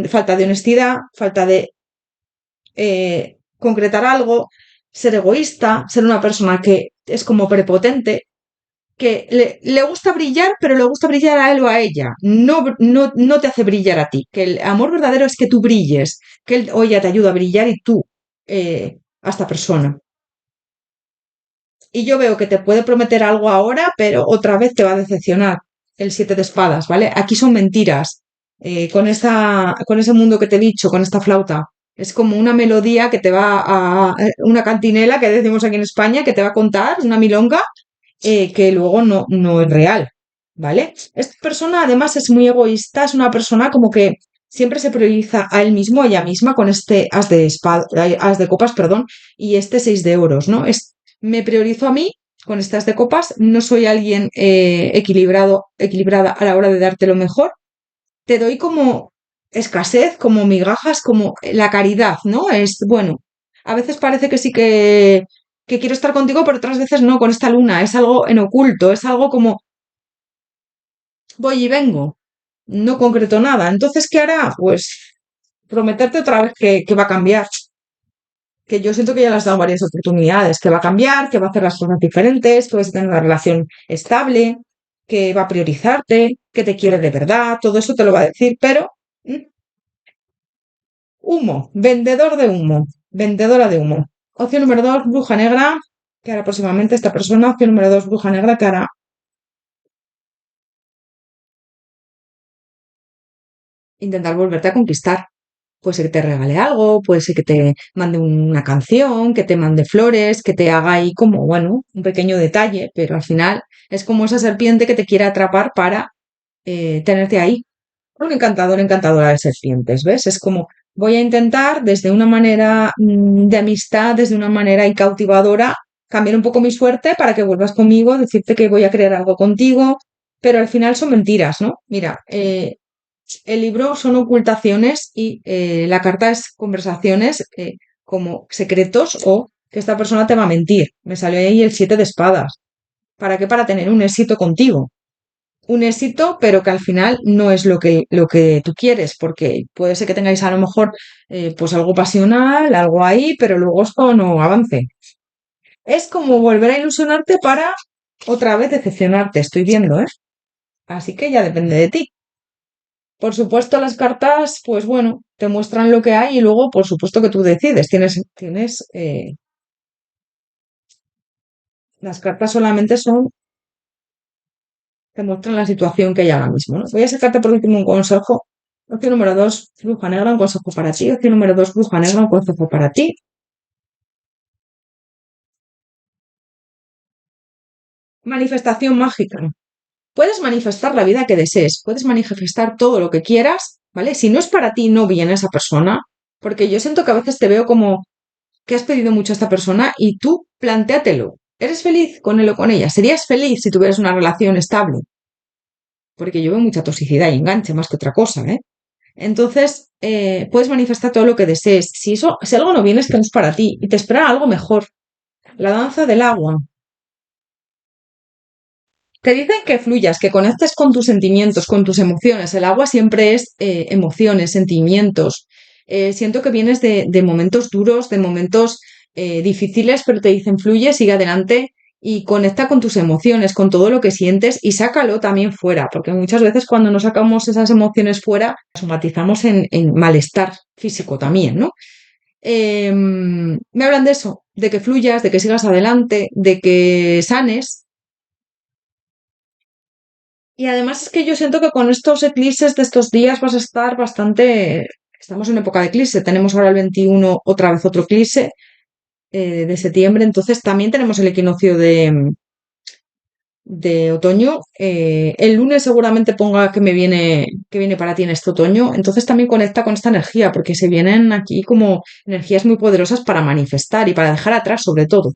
Falta de honestidad, falta de concretar algo, ser egoísta, ser una persona que es como prepotente. que le gusta brillar, pero le gusta brillar a él o a ella. No, no te hace brillar a ti. Que el amor verdadero es que tú brilles, que él o ella te ayuda a brillar y tú a esta persona. Y yo veo que te puede prometer algo ahora, pero otra vez te va a decepcionar. El siete de espadas, ¿vale? Aquí son mentiras. Con ese mundo que te he dicho, con esta flauta. Es como una melodía que te va una cantinela que decimos aquí en España, que te va a contar, una milonga, que luego no es real, ¿vale? Esta persona además es muy egoísta, es una persona como que siempre se prioriza a él mismo, a ella misma, con este as de copas, perdón, y este seis de oros, ¿no? Me priorizo a mí con estas de copas, no soy alguien equilibrada a la hora de darte lo mejor, te doy como escasez, como migajas, como la caridad, ¿no? Es, bueno, a veces parece que sí que quiero estar contigo, pero otras veces no, con esta luna, es algo en oculto, es algo como voy y vengo, no concreto nada. Entonces, ¿qué hará? Pues prometerte otra vez que va a cambiar, que yo siento que ya le has dado varias oportunidades, que va a cambiar, que va a hacer las cosas diferentes, que vas a tener una relación estable, que va a priorizarte, que te quiere de verdad, todo eso te lo va a decir, pero mm, humo, vendedor de humo, vendedora de humo. Opción número dos, bruja negra, que hará próximamente esta persona. Opción número dos, bruja negra, que hará intentar volverte a conquistar. Puede ser que te regale algo, puede ser que te mande una canción, que te mande flores, que te haga ahí como, bueno, un pequeño detalle, pero al final es como esa serpiente que te quiere atrapar para tenerte ahí. Un encantador, encantadora de serpientes, ¿ves? Es como voy a intentar desde una manera de amistad, desde una manera y cautivadora, cambiar un poco mi suerte para que vuelvas conmigo, decirte que voy a crear algo contigo, pero al final son mentiras, ¿no? Mira, el libro son ocultaciones y la carta es conversaciones como secretos o que esta persona te va a mentir. Me salió ahí el siete de espadas. ¿Para qué? Para tener un éxito contigo, un éxito, pero que al final no es lo que tú quieres, porque puede ser que tengáis a lo mejor pues algo pasional, algo ahí, pero luego esto no avance. Es como volver a ilusionarte para otra vez decepcionarte, estoy viendo, ¿eh? Así que ya depende de ti. Por supuesto, las cartas, pues bueno, te muestran lo que hay y luego, por supuesto, que tú decides. Las cartas solamente son, te muestran la situación que hay ahora mismo, ¿no? Voy a sacarte por último un consejo. Opción número dos, bruja negra, un consejo para ti. Opción número dos, bruja negra, un consejo para ti. Manifestación mágica. Puedes manifestar la vida que desees, puedes manifestar todo lo que quieras, ¿vale? Si no es para ti, no viene esa persona, porque yo siento que a veces te veo como que has pedido mucho a esta persona y tú plantéatelo. ¿Eres feliz con él o con ella? ¿Serías feliz si tuvieras una relación estable? Porque yo veo mucha toxicidad y enganche más que otra cosa, ¿eh? Entonces, puedes manifestar todo lo que desees. Si algo no viene es que no es para ti y te espera algo mejor. La danza del agua. Te dicen que fluyas, que conectes con tus sentimientos, con tus emociones. El agua siempre es emociones, sentimientos. Siento que vienes de momentos duros, de momentos difíciles, pero te dicen fluye, sigue adelante y conecta con tus emociones, con todo lo que sientes y sácalo también fuera, porque muchas veces cuando no sacamos esas emociones fuera, somatizamos en malestar físico también, ¿no? Me hablan de eso, de que fluyas, de que sigas adelante, de que sanes. Y además es que yo siento que con estos eclipses de estos días vas a estar bastante. Estamos en época de eclipse, tenemos ahora el 21 otra vez otro eclipse de septiembre, entonces también tenemos el equinoccio de otoño. El lunes seguramente ponga que viene para ti en este otoño, entonces también conecta con esta energía, porque se vienen aquí como energías muy poderosas para manifestar y para dejar atrás sobre todo.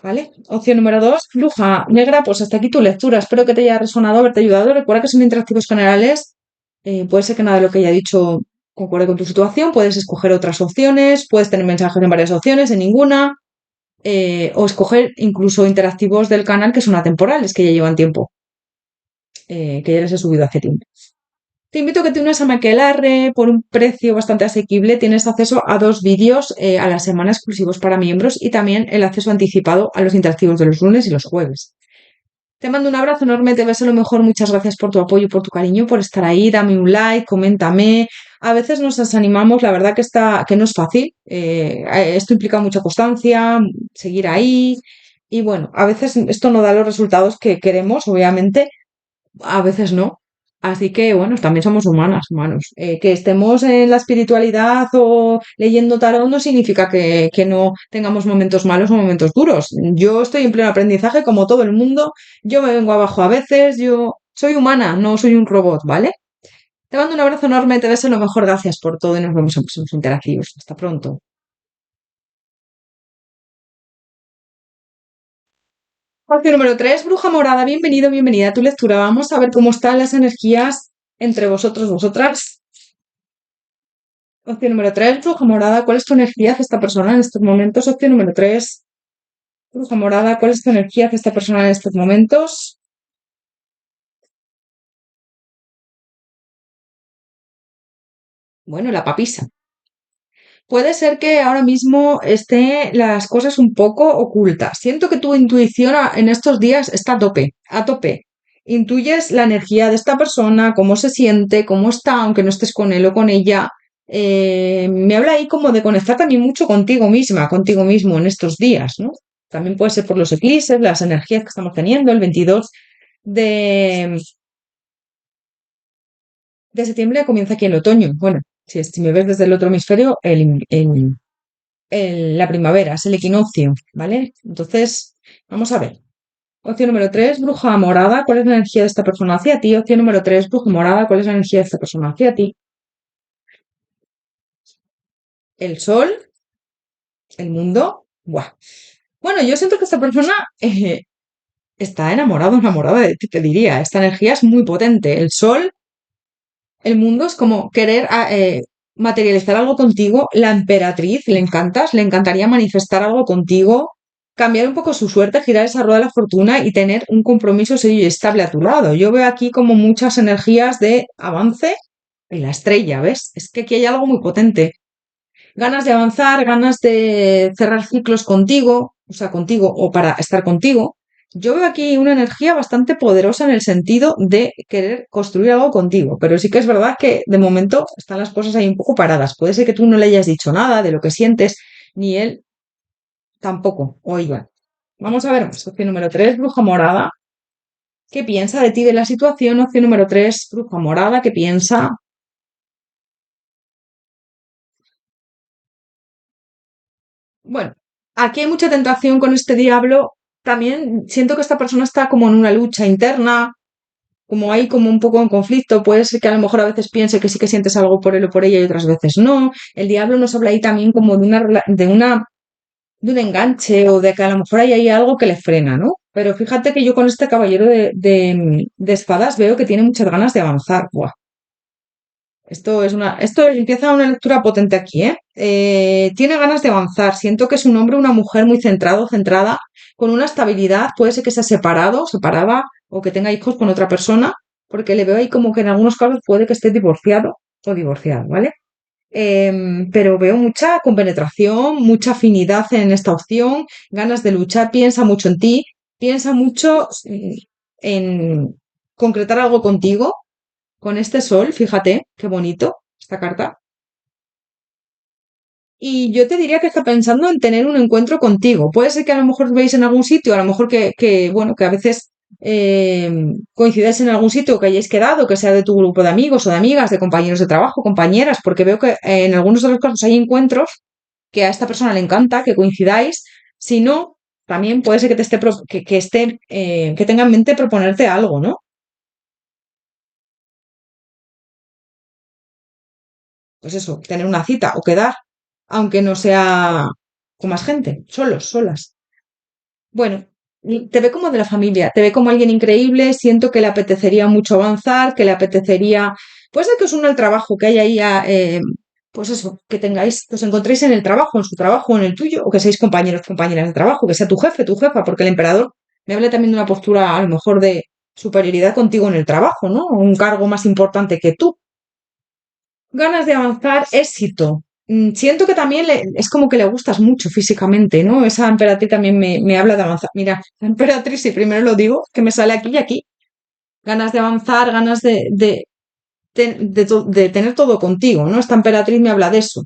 ¿Vale? Opción número dos, bruja negra, pues hasta aquí tu lectura. Espero que te haya resonado, haberte ayudado. Recuerda que son interactivos generales. Puede ser que nada de lo que haya dicho concuerde con tu situación. Puedes escoger otras opciones. Puedes tener mensajes en varias opciones, en ninguna. O escoger incluso interactivos del canal que son atemporales, que ya llevan tiempo. Que ya les he subido hace tiempo. Te invito a que te unas a Maquelarre por un precio bastante asequible. Tienes acceso a 2 vídeos a la semana exclusivos para miembros y también el acceso anticipado a los interactivos de los lunes y los jueves. Te mando un abrazo enorme, te deseo lo mejor. Muchas gracias por tu apoyo, por tu cariño, por estar ahí. Dame un like, coméntame. A veces nos desanimamos, la verdad que no es fácil. Esto implica mucha constancia, seguir ahí. Y bueno, a veces esto no da los resultados que queremos, obviamente, a veces no. Así que, bueno, también somos humanos. Que estemos en la espiritualidad o leyendo tarot no significa que no tengamos momentos malos o momentos duros. Yo estoy en pleno aprendizaje como todo el mundo. Yo me vengo abajo a veces. Yo soy humana, no soy un robot, ¿vale? Te mando un abrazo enorme, te deseo lo mejor. Gracias por todo y nos vemos en próximos interactivos. Hasta pronto. Opción número 3, Bruja Morada. Bienvenido, bienvenida a tu lectura. Vamos a ver cómo están las energías entre vosotros, vosotras. Opción número 3, Bruja Morada. ¿Cuál es tu energía hacia esta persona en estos momentos? Opción número 3, Bruja Morada. ¿Cuál es tu energía hacia esta persona en estos momentos? Bueno, la papisa. Puede ser que ahora mismo esté las cosas un poco ocultas. Siento que tu intuición en estos días está a tope, a tope. Intuyes la energía de esta persona, cómo se siente, cómo está, aunque no estés con él o con ella. Me habla ahí como de conectar también mucho contigo misma, contigo mismo en estos días, ¿no? También puede ser por los eclipses, las energías que estamos teniendo. El 22 de, de septiembre comienza aquí el otoño. Bueno, si me ves desde el otro hemisferio, la primavera, es el equinoccio, ¿vale? Entonces, vamos a ver. Opción número 3, bruja morada. ¿Cuál es la energía de esta persona hacia ti? Opción número 3, bruja morada. ¿Cuál es la energía de esta persona hacia ti? El sol, el mundo. Buah. Bueno, yo siento que esta persona está enamorado, enamorada de ti, te diría. Esta energía es muy potente. El sol, el mundo es como querer materializar algo contigo. La emperatriz, le encantas, le encantaría manifestar algo contigo, cambiar un poco su suerte, girar esa rueda de la fortuna y tener un compromiso serio y estable a tu lado. Yo veo aquí como muchas energías de avance en la estrella, ¿ves? Es que aquí hay algo muy potente. Ganas de avanzar, ganas de cerrar ciclos contigo, o sea, contigo o para estar contigo. Yo veo aquí una energía bastante poderosa en el sentido de querer construir algo contigo, pero sí que es verdad que de momento están las cosas ahí un poco paradas. Puede ser que tú no le hayas dicho nada de lo que sientes, ni él tampoco, o ella. Vamos a ver más. Opción número 3, bruja morada. ¿Qué piensa de ti de la situación? Opción número 3, bruja morada. ¿Qué piensa? Bueno, aquí hay mucha tentación con este diablo. También siento que esta persona está como en una lucha interna, como hay como un poco en conflicto. Puede ser que a lo mejor a veces piense que sí que sientes algo por él o por ella y otras veces no. El diablo nos habla ahí también como de un enganche o de que a lo mejor hay ahí algo que le frena, ¿no? Pero fíjate que yo con este caballero de espadas veo que tiene muchas ganas de avanzar. Buah, esto empieza una lectura potente aquí, ¿eh? Tiene ganas de avanzar. Siento que es un hombre, una mujer muy centrado, centrada, con una estabilidad. Puede ser que sea separado, separada, o que tenga hijos con otra persona, porque le veo ahí como que en algunos casos puede que esté divorciado o divorciado, ¿vale? Pero veo mucha compenetración, mucha afinidad en esta opción, ganas de luchar, piensa mucho en ti, piensa mucho en concretar algo contigo con este sol, fíjate, qué bonito esta carta. Y yo te diría que está pensando en tener un encuentro contigo. Puede ser que a lo mejor veis en algún sitio, a lo mejor bueno, que a veces coincidáis en algún sitio que hayáis quedado, que sea de tu grupo de amigos o de amigas, de compañeros de trabajo, compañeras, porque veo que en algunos de los casos hay encuentros que a esta persona le encanta, que coincidáis. Si no, también puede ser que te esté, que tenga en mente proponerte algo, ¿no? Pues eso, tener una cita o quedar, aunque no sea con más gente, solos, solas. Bueno, te ve como de la familia, te ve como alguien increíble, siento que le apetecería mucho avanzar, que le apetecería, puede ser que os una el trabajo, que haya ahí, pues eso, que tengáis, que os encontréis en el trabajo, en su trabajo, en el tuyo, o que seáis compañeros, compañeras de trabajo, que sea tu jefe, tu jefa, porque el emperador me habla también de una postura a lo mejor de superioridad contigo en el trabajo, ¿no? Un cargo más importante que tú. Ganas de avanzar, éxito. siento que también es como que le gustas mucho físicamente, ¿no? Esa emperatriz también me habla de avanzar. Mira, la emperatriz, si primero lo digo, que me sale aquí y aquí. Ganas de avanzar, ganas de tener todo contigo, ¿no? Esta emperatriz me habla de eso.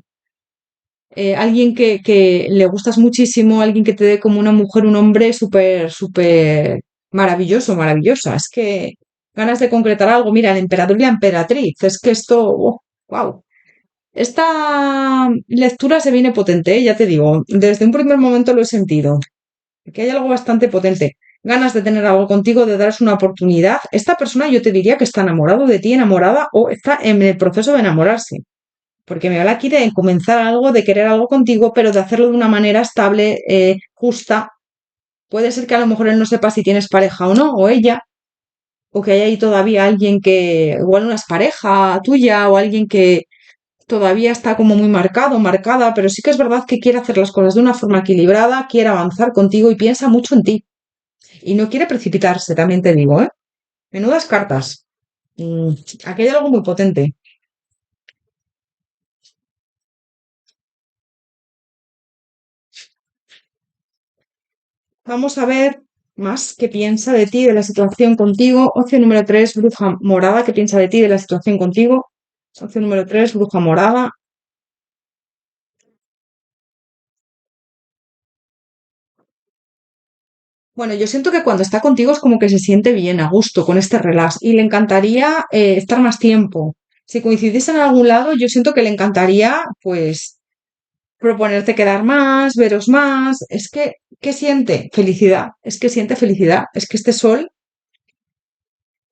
Alguien que le gustas muchísimo, alguien que te dé como una mujer, un hombre súper, súper maravilloso, maravillosa. Es que ganas de concretar algo. Mira, el emperador y la emperatriz. Es que esto, wow. Esta lectura se viene potente, ya te digo. Desde un primer momento lo he sentido. Que hay algo bastante potente. Ganas de tener algo contigo, de daros una oportunidad. Esta persona yo te diría que está enamorado de ti, enamorada, o está en el proceso de enamorarse. Porque me habla aquí de comenzar algo, de querer algo contigo, pero de hacerlo de una manera estable, justa. Puede ser que a lo mejor él no sepa si tienes pareja o no, o ella, o que hay ahí todavía alguien que, igual una es pareja tuya, o alguien que todavía está como muy marcado, marcada, pero sí que es verdad que quiere hacer las cosas de una forma equilibrada, quiere avanzar contigo y piensa mucho en ti. Y no quiere precipitarse, también te digo, ¿eh? Menudas cartas. Mm, aquí hay algo muy potente. Vamos a ver más qué piensa de ti, de la situación contigo. Opción número 3, bruja morada, qué piensa de ti, de la situación contigo. Opción número 3, bruja morada. Bueno, yo siento que cuando está contigo es como que se siente bien, a gusto, con este relax. Y le encantaría estar más tiempo. Si coincidís en algún lado, yo siento que le encantaría, pues, proponerte quedar más, veros más. Es que, ¿qué siente? Felicidad. Es que siente felicidad. Es que este sol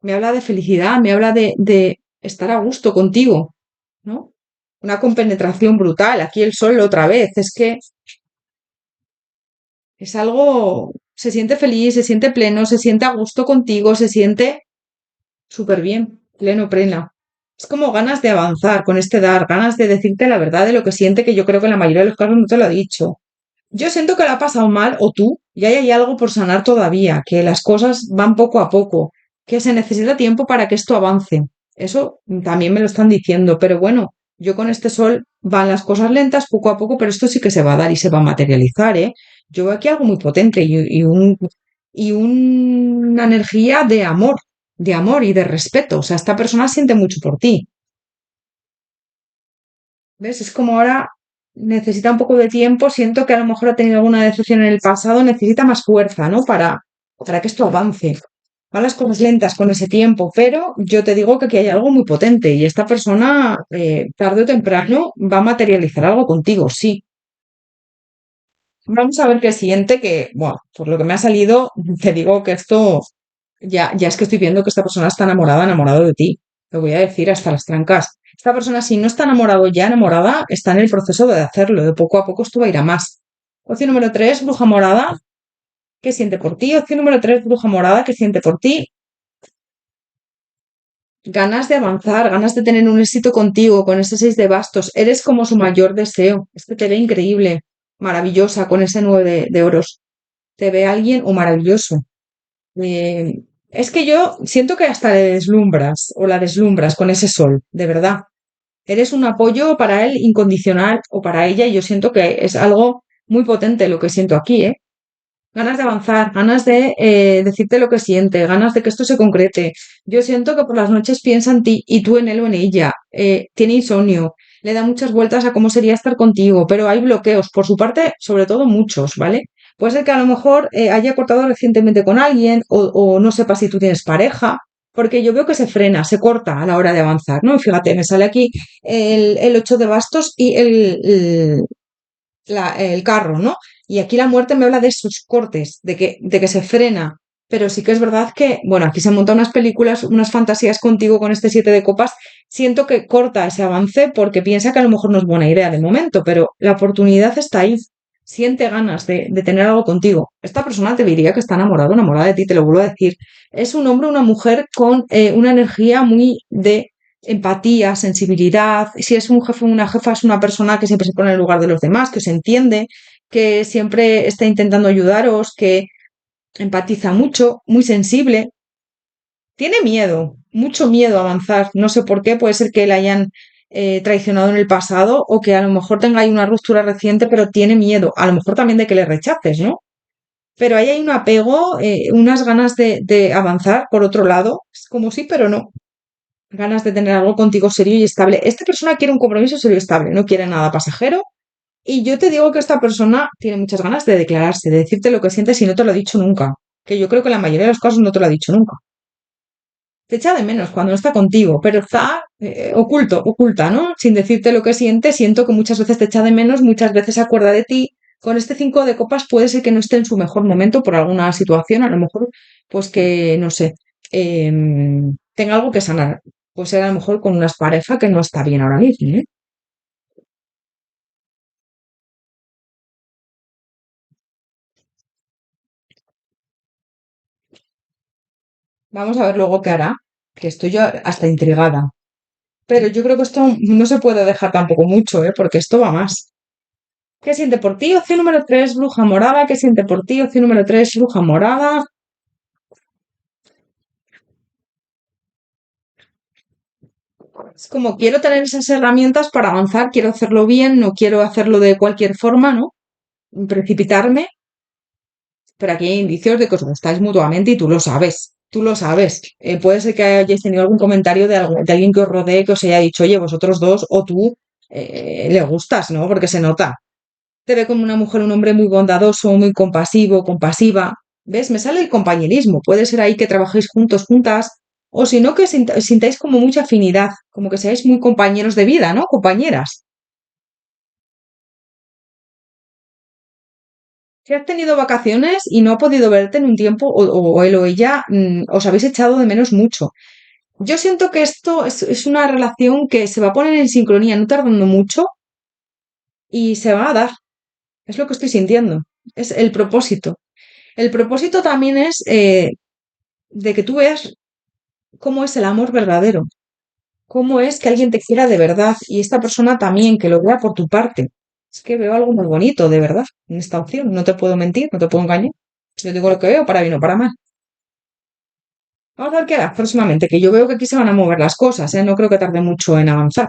me habla de felicidad, me habla de estar a gusto contigo, ¿no? Una compenetración brutal. Aquí el sol otra vez. Es que es algo, se siente feliz, se siente pleno, se siente a gusto contigo, se siente súper bien, pleno, plena. Es como ganas de avanzar con este dar, ganas de decirte la verdad de lo que siente, que yo creo que en la mayoría de los casos no te lo ha dicho. Yo siento que lo ha pasado mal, o tú, y ahí hay algo por sanar todavía, que las cosas van poco a poco, que se necesita tiempo para que esto avance. Eso también me lo están diciendo, pero bueno, yo con este sol van las cosas lentas poco a poco, pero esto sí que se va a dar y se va a materializar, ¿eh? Yo veo aquí algo muy potente y una energía de amor y de respeto. O sea, esta persona siente mucho por ti. ¿Ves? Es como ahora necesita un poco de tiempo. Siento que a lo mejor ha tenido alguna decepción en el pasado, necesita más fuerza, ¿no? Para que esto avance. Van las cosas lentas con ese tiempo, pero yo te digo que aquí hay algo muy potente y esta persona, tarde o temprano, va a materializar algo contigo, sí. Vamos a ver qué siente, que, bueno, por lo que me ha salido, te digo que esto, ya es que estoy viendo que esta persona está enamorada, enamorado de ti. Lo voy a decir hasta las trancas. Esta persona, si no está enamorado ya, enamorada, está en el proceso de hacerlo. De poco a poco esto va a ir a más. Opción número 3, bruja morada, ¿qué siente por ti? Opción número 3, bruja morada, ¿qué siente por ti? Ganas de avanzar, ganas de tener un éxito contigo, con ese 6 de bastos. Eres como su mayor deseo. Es que te ve increíble, maravillosa, con ese 9 de oros. Te ve alguien o maravilloso. Es que yo siento que hasta le deslumbras o la deslumbras con ese sol, de verdad. Eres un apoyo para él incondicional o para ella y yo siento que es algo muy potente lo que siento aquí, ¿eh? Ganas de avanzar, ganas de decirte lo que siente, ganas de que esto se concrete. Yo siento que por las noches piensa en ti y tú en él o en ella. Tiene insomnio, le da muchas vueltas a cómo sería estar contigo, pero hay bloqueos, por su parte, sobre todo muchos, ¿vale? Puede ser que a lo mejor haya cortado recientemente con alguien o no sepa si tú tienes pareja, porque yo veo que se frena, se corta a la hora de avanzar, ¿no? Y fíjate, me sale aquí el 8 de bastos y el carro, ¿no? Y aquí la muerte me habla de esos cortes, de que se frena. Pero sí que es verdad que, bueno, aquí se montan unas películas, unas fantasías contigo con este 7 de copas. Siento que corta ese avance porque piensa que a lo mejor no es buena idea de momento, pero la oportunidad está ahí. Siente ganas de tener algo contigo. Esta persona te diría que está enamorado, enamorada de ti, te lo vuelvo a decir. Es un hombre o una mujer con una energía muy de empatía, sensibilidad. Si es un jefe o una jefa, es una persona que siempre se pone en el lugar de los demás, que os entiende, que siempre está intentando ayudaros, que empatiza mucho, muy sensible. Tiene miedo, mucho miedo a avanzar. No sé por qué, puede ser que le hayan traicionado en el pasado o que a lo mejor tenga ahí una ruptura reciente, pero tiene miedo, a lo mejor también de que le rechaces, ¿no? Pero ahí hay un apego, unas ganas de avanzar por otro lado, es como sí, pero no. Ganas de tener algo contigo serio y estable. Esta persona quiere un compromiso serio y estable, no quiere nada pasajero. Y yo te digo que esta persona tiene muchas ganas de declararse, de decirte lo que siente si no te lo ha dicho nunca. Que yo creo que en la mayoría de los casos no te lo ha dicho nunca. Te echa de menos cuando no está contigo, pero está oculta, ¿no? Sin decirte lo que siente, siento que muchas veces te echa de menos, muchas veces se acuerda de ti. Con este 5 de copas puede ser que no esté en su mejor momento por alguna situación, a lo mejor, pues que, no sé, tenga algo que sanar. Pues ser a lo mejor con una pareja que no está bien ahora mismo, ¿eh? Vamos a ver luego qué hará, que estoy yo hasta intrigada. Pero yo creo que esto no se puede dejar tampoco mucho, ¿eh? Porque esto va más. ¿Qué siente por ti? Opción número 3, bruja morada. ¿Qué siente por ti? Opción número 3, bruja morada. Es como quiero tener esas herramientas para avanzar, quiero hacerlo bien, no quiero hacerlo de cualquier forma, ¿no? Precipitarme, pero aquí hay indicios de que os gustáis mutuamente y tú lo sabes. Tú lo sabes. Puede ser que hayáis tenido algún comentario de alguien que os rodee que os haya dicho, oye, vosotros dos o tú le gustas, ¿no? Porque se nota. Te ve como una mujer, un hombre muy bondadoso, muy compasivo, compasiva. ¿Ves? Me sale el compañerismo. Puede ser ahí que trabajéis juntos, juntas, o si no, que sintáis como mucha afinidad, como que seáis muy compañeros de vida, ¿no? Compañeras. Si has tenido vacaciones y no ha podido verte en un tiempo, o él o ella, os habéis echado de menos mucho. Yo siento que esto es una relación que se va a poner en sincronía, no tardando mucho, y se va a dar. Es lo que estoy sintiendo. Es el propósito. El propósito también es de que tú veas cómo es el amor verdadero, cómo es que alguien te quiera de verdad y esta persona también que lo vea por tu parte. Es que veo algo muy bonito, de verdad, en esta opción. No te puedo mentir, no te puedo engañar. Yo digo lo que veo, para bien o para mal. Vamos a ver qué hará próximamente, que yo veo que aquí se van a mover las cosas, ¿eh? No creo que tarde mucho en avanzar.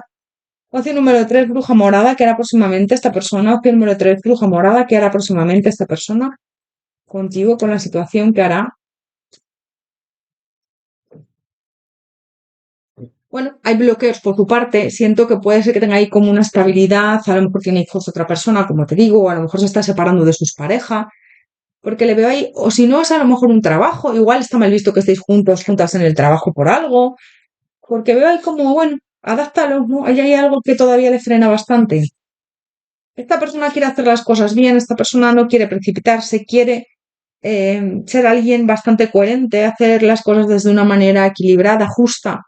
Opción número 3, bruja morada, que hará próximamente esta persona. Opción número 3, bruja morada, que hará próximamente esta persona contigo, con la situación que hará. Bueno, hay bloqueos por tu parte. Siento que puede ser que tenga ahí como una estabilidad. A lo mejor tiene hijos otra persona, como te digo, o a lo mejor se está separando de sus parejas. Porque le veo ahí, o si no, es a lo mejor un trabajo. Igual está mal visto que estéis juntos, juntas en el trabajo por algo. Porque veo ahí como, bueno, adáptalo, ¿no? Ahí hay algo que todavía le frena bastante. Esta persona quiere hacer las cosas bien, esta persona no quiere precipitarse, quiere ser alguien bastante coherente, hacer las cosas desde una manera equilibrada, justa.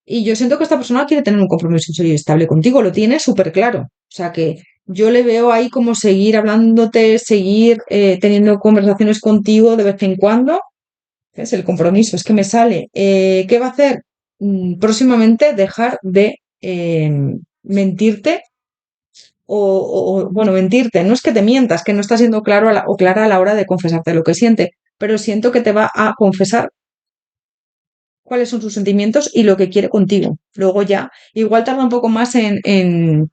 Y yo siento que esta persona quiere tener un compromiso serio y estable contigo, lo tiene súper claro. O sea que yo le veo ahí como seguir hablándote, seguir teniendo conversaciones contigo de vez en cuando. Es el compromiso, es que me sale. ¿Qué va a hacer? Próximamente dejar de mentirte bueno, mentirte. No es que te mientas, que no está siendo claro o clara a la hora de confesarte lo que siente, pero siento que te va a confesar cuáles son sus sentimientos y lo que quiere contigo. Luego ya, igual tarda un poco más en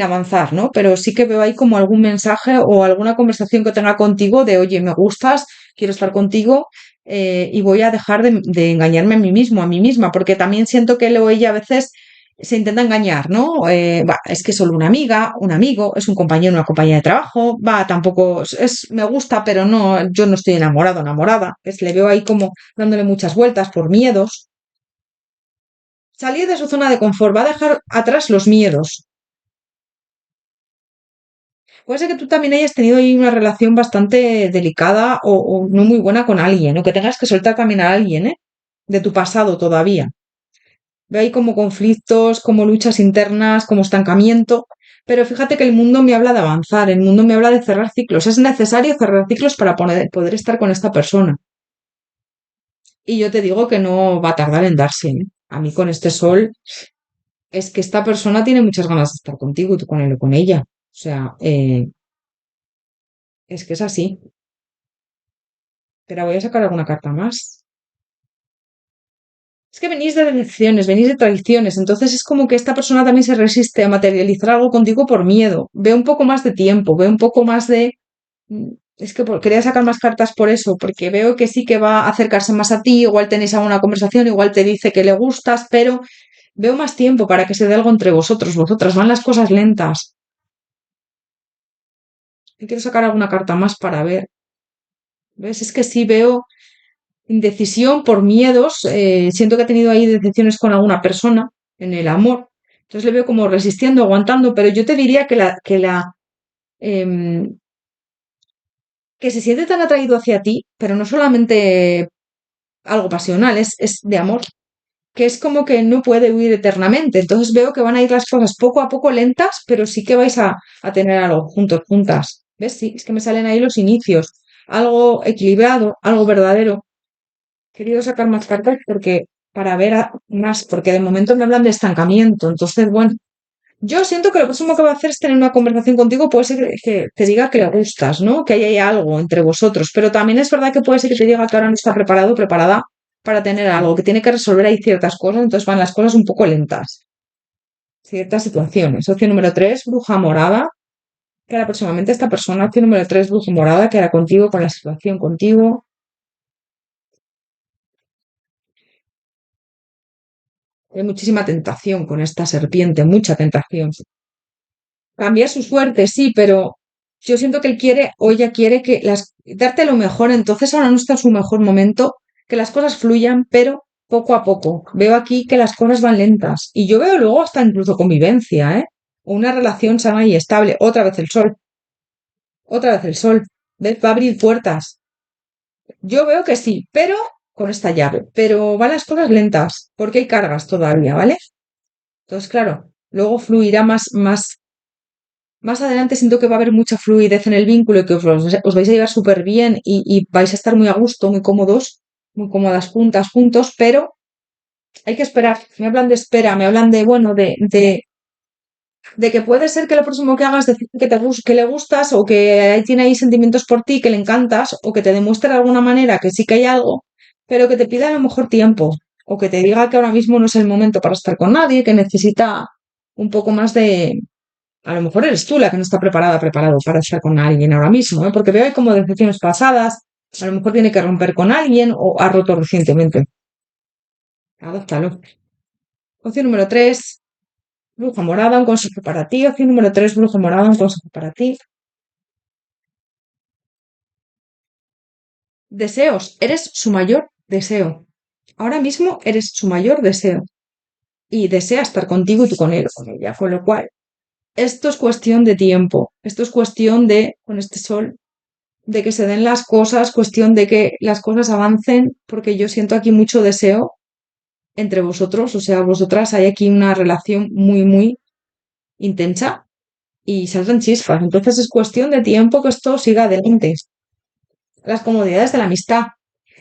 avanzar, ¿no? Pero sí que veo ahí como algún mensaje o alguna conversación que tenga contigo de, oye, me gustas, quiero estar contigo y voy a dejar de engañarme a mí mismo, a mí misma, porque también siento que él o ella a veces se intenta engañar, ¿no? Es que es solo una amiga, un amigo, es un compañero, una compañera de trabajo, tampoco me gusta, pero no, yo no estoy enamorado, enamorada. Es, le veo ahí como dándole muchas vueltas por miedos. Salir de su zona de confort, va a dejar atrás los miedos. Puede ser que tú también hayas tenido ahí una relación bastante delicada o no muy buena con alguien, o que tengas que soltar también a alguien, ¿eh? De tu pasado todavía. Veo ahí como conflictos, como luchas internas, como estancamiento. Pero fíjate que el mundo me habla de avanzar, el mundo me habla de cerrar ciclos. Es necesario cerrar ciclos para poder estar con esta persona. Y yo te digo que no va a tardar en darse, ¿eh? A mí con este sol es que esta persona tiene muchas ganas de estar contigo y tú con él o con ella. O sea, es que es así. Pero voy a sacar alguna carta más. Es que venís de decepciones, venís de traiciones, entonces es como que esta persona también se resiste a materializar algo contigo por miedo. Veo un poco más de tiempo, veo un poco más de... Es que quería sacar más cartas por eso, porque veo que sí que va a acercarse más a ti, igual tenéis alguna conversación, igual te dice que le gustas, pero veo más tiempo para que se dé algo entre vosotros, vosotras. Van las cosas lentas. Y quiero sacar alguna carta más para ver. ¿Ves? Es que sí veo indecisión por miedos. Siento que ha tenido ahí decepciones con alguna persona en el amor. Entonces le veo como resistiendo, aguantando, pero yo te diría em, que se siente tan atraído hacia ti, pero no solamente algo pasional, es de amor, que es como que no puede huir eternamente. Entonces veo que van a ir las cosas poco a poco lentas, pero sí que vais a tener algo juntos, juntas. ¿Ves? Sí, es que me salen ahí los inicios. Algo equilibrado, algo verdadero. He querido sacar más cartas porque para ver más, porque de momento me hablan de estancamiento. Entonces, bueno, yo siento que lo próximo que va a hacer es tener una conversación contigo, puede ser que te diga que le gustas, ¿no? Que hay algo entre vosotros, pero también es verdad que puede ser que te diga que ahora no está preparado, preparada para tener algo, que tiene que resolver ahí ciertas cosas, entonces van las cosas un poco lentas, ciertas situaciones. Opción número 3, bruja morada, que hará próximamente esta persona. Opción número 3, bruja morada, que hará contigo, con la situación contigo. Hay muchísima tentación con esta serpiente, mucha tentación. Cambiar su suerte, sí, pero yo siento que él quiere o ella quiere que darte lo mejor, entonces ahora no está en su mejor momento, que las cosas fluyan, pero poco a poco. Veo aquí que las cosas van lentas y yo veo luego hasta incluso convivencia, ¿eh? O una relación sana y estable. Otra vez el sol, otra vez el sol. ¿Ves? Va a abrir puertas. Yo veo que sí, pero con esta llave. Pero van las cosas lentas, porque hay cargas todavía, ¿vale? Entonces, claro, luego fluirá más adelante siento que va a haber mucha fluidez en el vínculo y que os vais a llevar súper bien y vais a estar muy a gusto, muy cómodos, muy cómodas juntas, juntos, pero hay que esperar. Me hablan de espera, me hablan de, bueno, de que puede ser que lo próximo que hagas decir que, que le gustas o que tiene ahí sentimientos por ti, que le encantas o que te demuestre de alguna manera que sí que hay algo, pero que te pida a lo mejor tiempo o que te diga que ahora mismo no es el momento para estar con nadie, que necesita un poco más de, a lo mejor eres tú la que no está preparado para estar con alguien ahora mismo, ¿eh? Porque veo ahí como decepciones pasadas, a lo mejor tiene que romper con alguien o ha roto recientemente. Adóptalo. Opción número 3, bruja morada, un consejo para ti. Opción número 3, bruja morada, un consejo para ti. Deseos, eres su mayor deseo. Ahora mismo eres su mayor deseo. Y desea estar contigo y tú con él o con ella. Con lo cual, esto es cuestión de tiempo. Esto es cuestión de, con este sol, de que se den las cosas, cuestión de que las cosas avancen, porque yo siento aquí mucho deseo entre vosotros, o sea, vosotras hay aquí una relación muy, muy intensa y saltan chispas. Entonces es cuestión de tiempo que esto siga adelante. Las comodidades de la amistad.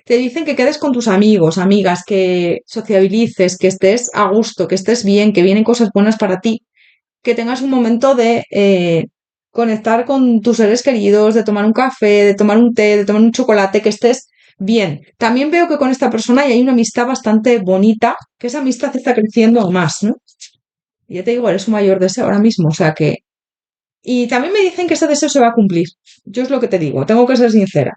Te dicen que quedes con tus amigos, amigas, que sociabilices, que estés a gusto, que estés bien, que vienen cosas buenas para ti, que tengas un momento de conectar con tus seres queridos, de tomar un café, de tomar un té, de tomar un chocolate, que estés bien. También veo que con esta persona hay una amistad bastante bonita, que esa amistad está creciendo aún más, ¿no? Y ya te digo, eres su mayor deseo ahora mismo, o sea que... Y también me dicen que ese deseo se va a cumplir. Yo es lo que te digo, tengo que ser sincera.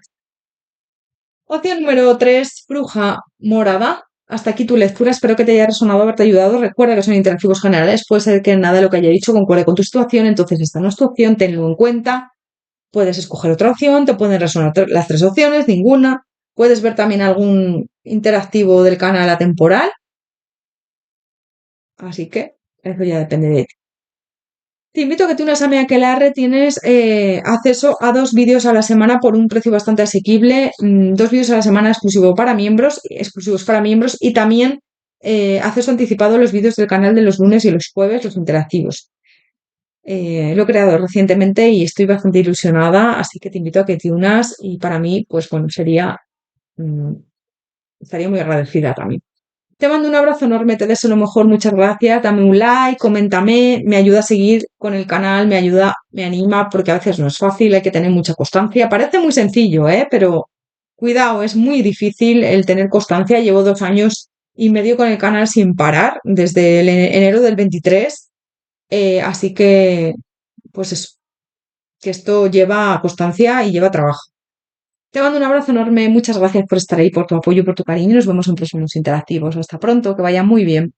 Opción número 3, bruja morada. Hasta aquí tu lectura, espero que te haya resonado, haberte ayudado. Recuerda que son interactivos generales, puede ser que nada de lo que haya dicho concuerde con tu situación, entonces esta no es tu opción, tenlo en cuenta. Puedes escoger otra opción, te pueden resonar las tres opciones, ninguna. Puedes ver también algún interactivo del canal atemporal, así que eso ya depende de ti. Te invito a que te unas a mi aquelarre. Tienes acceso a 2 vídeos a la semana por un precio bastante asequible. 2 vídeos a la semana exclusivos para miembros y también acceso anticipado a los vídeos del canal de los lunes y los jueves, los interactivos. Lo he creado recientemente y estoy bastante ilusionada, así que te invito a que te unas y para mí, pues bueno, mm, estaría muy agradecida también. Te mando un abrazo enorme, te deseo lo mejor, muchas gracias. Dame un like, coméntame, me ayuda a seguir con el canal, me ayuda, me anima, porque a veces no es fácil, hay que tener mucha constancia. Parece muy sencillo, ¿eh? Pero cuidado, es muy difícil el tener constancia. Llevo 2 años y medio con el canal sin parar desde enero del 23. Así que, pues eso, que esto lleva constancia y lleva trabajo. Te mando un abrazo enorme, muchas gracias por estar ahí, por tu apoyo, por tu cariño y nos vemos en próximos interactivos. Hasta pronto, que vaya muy bien.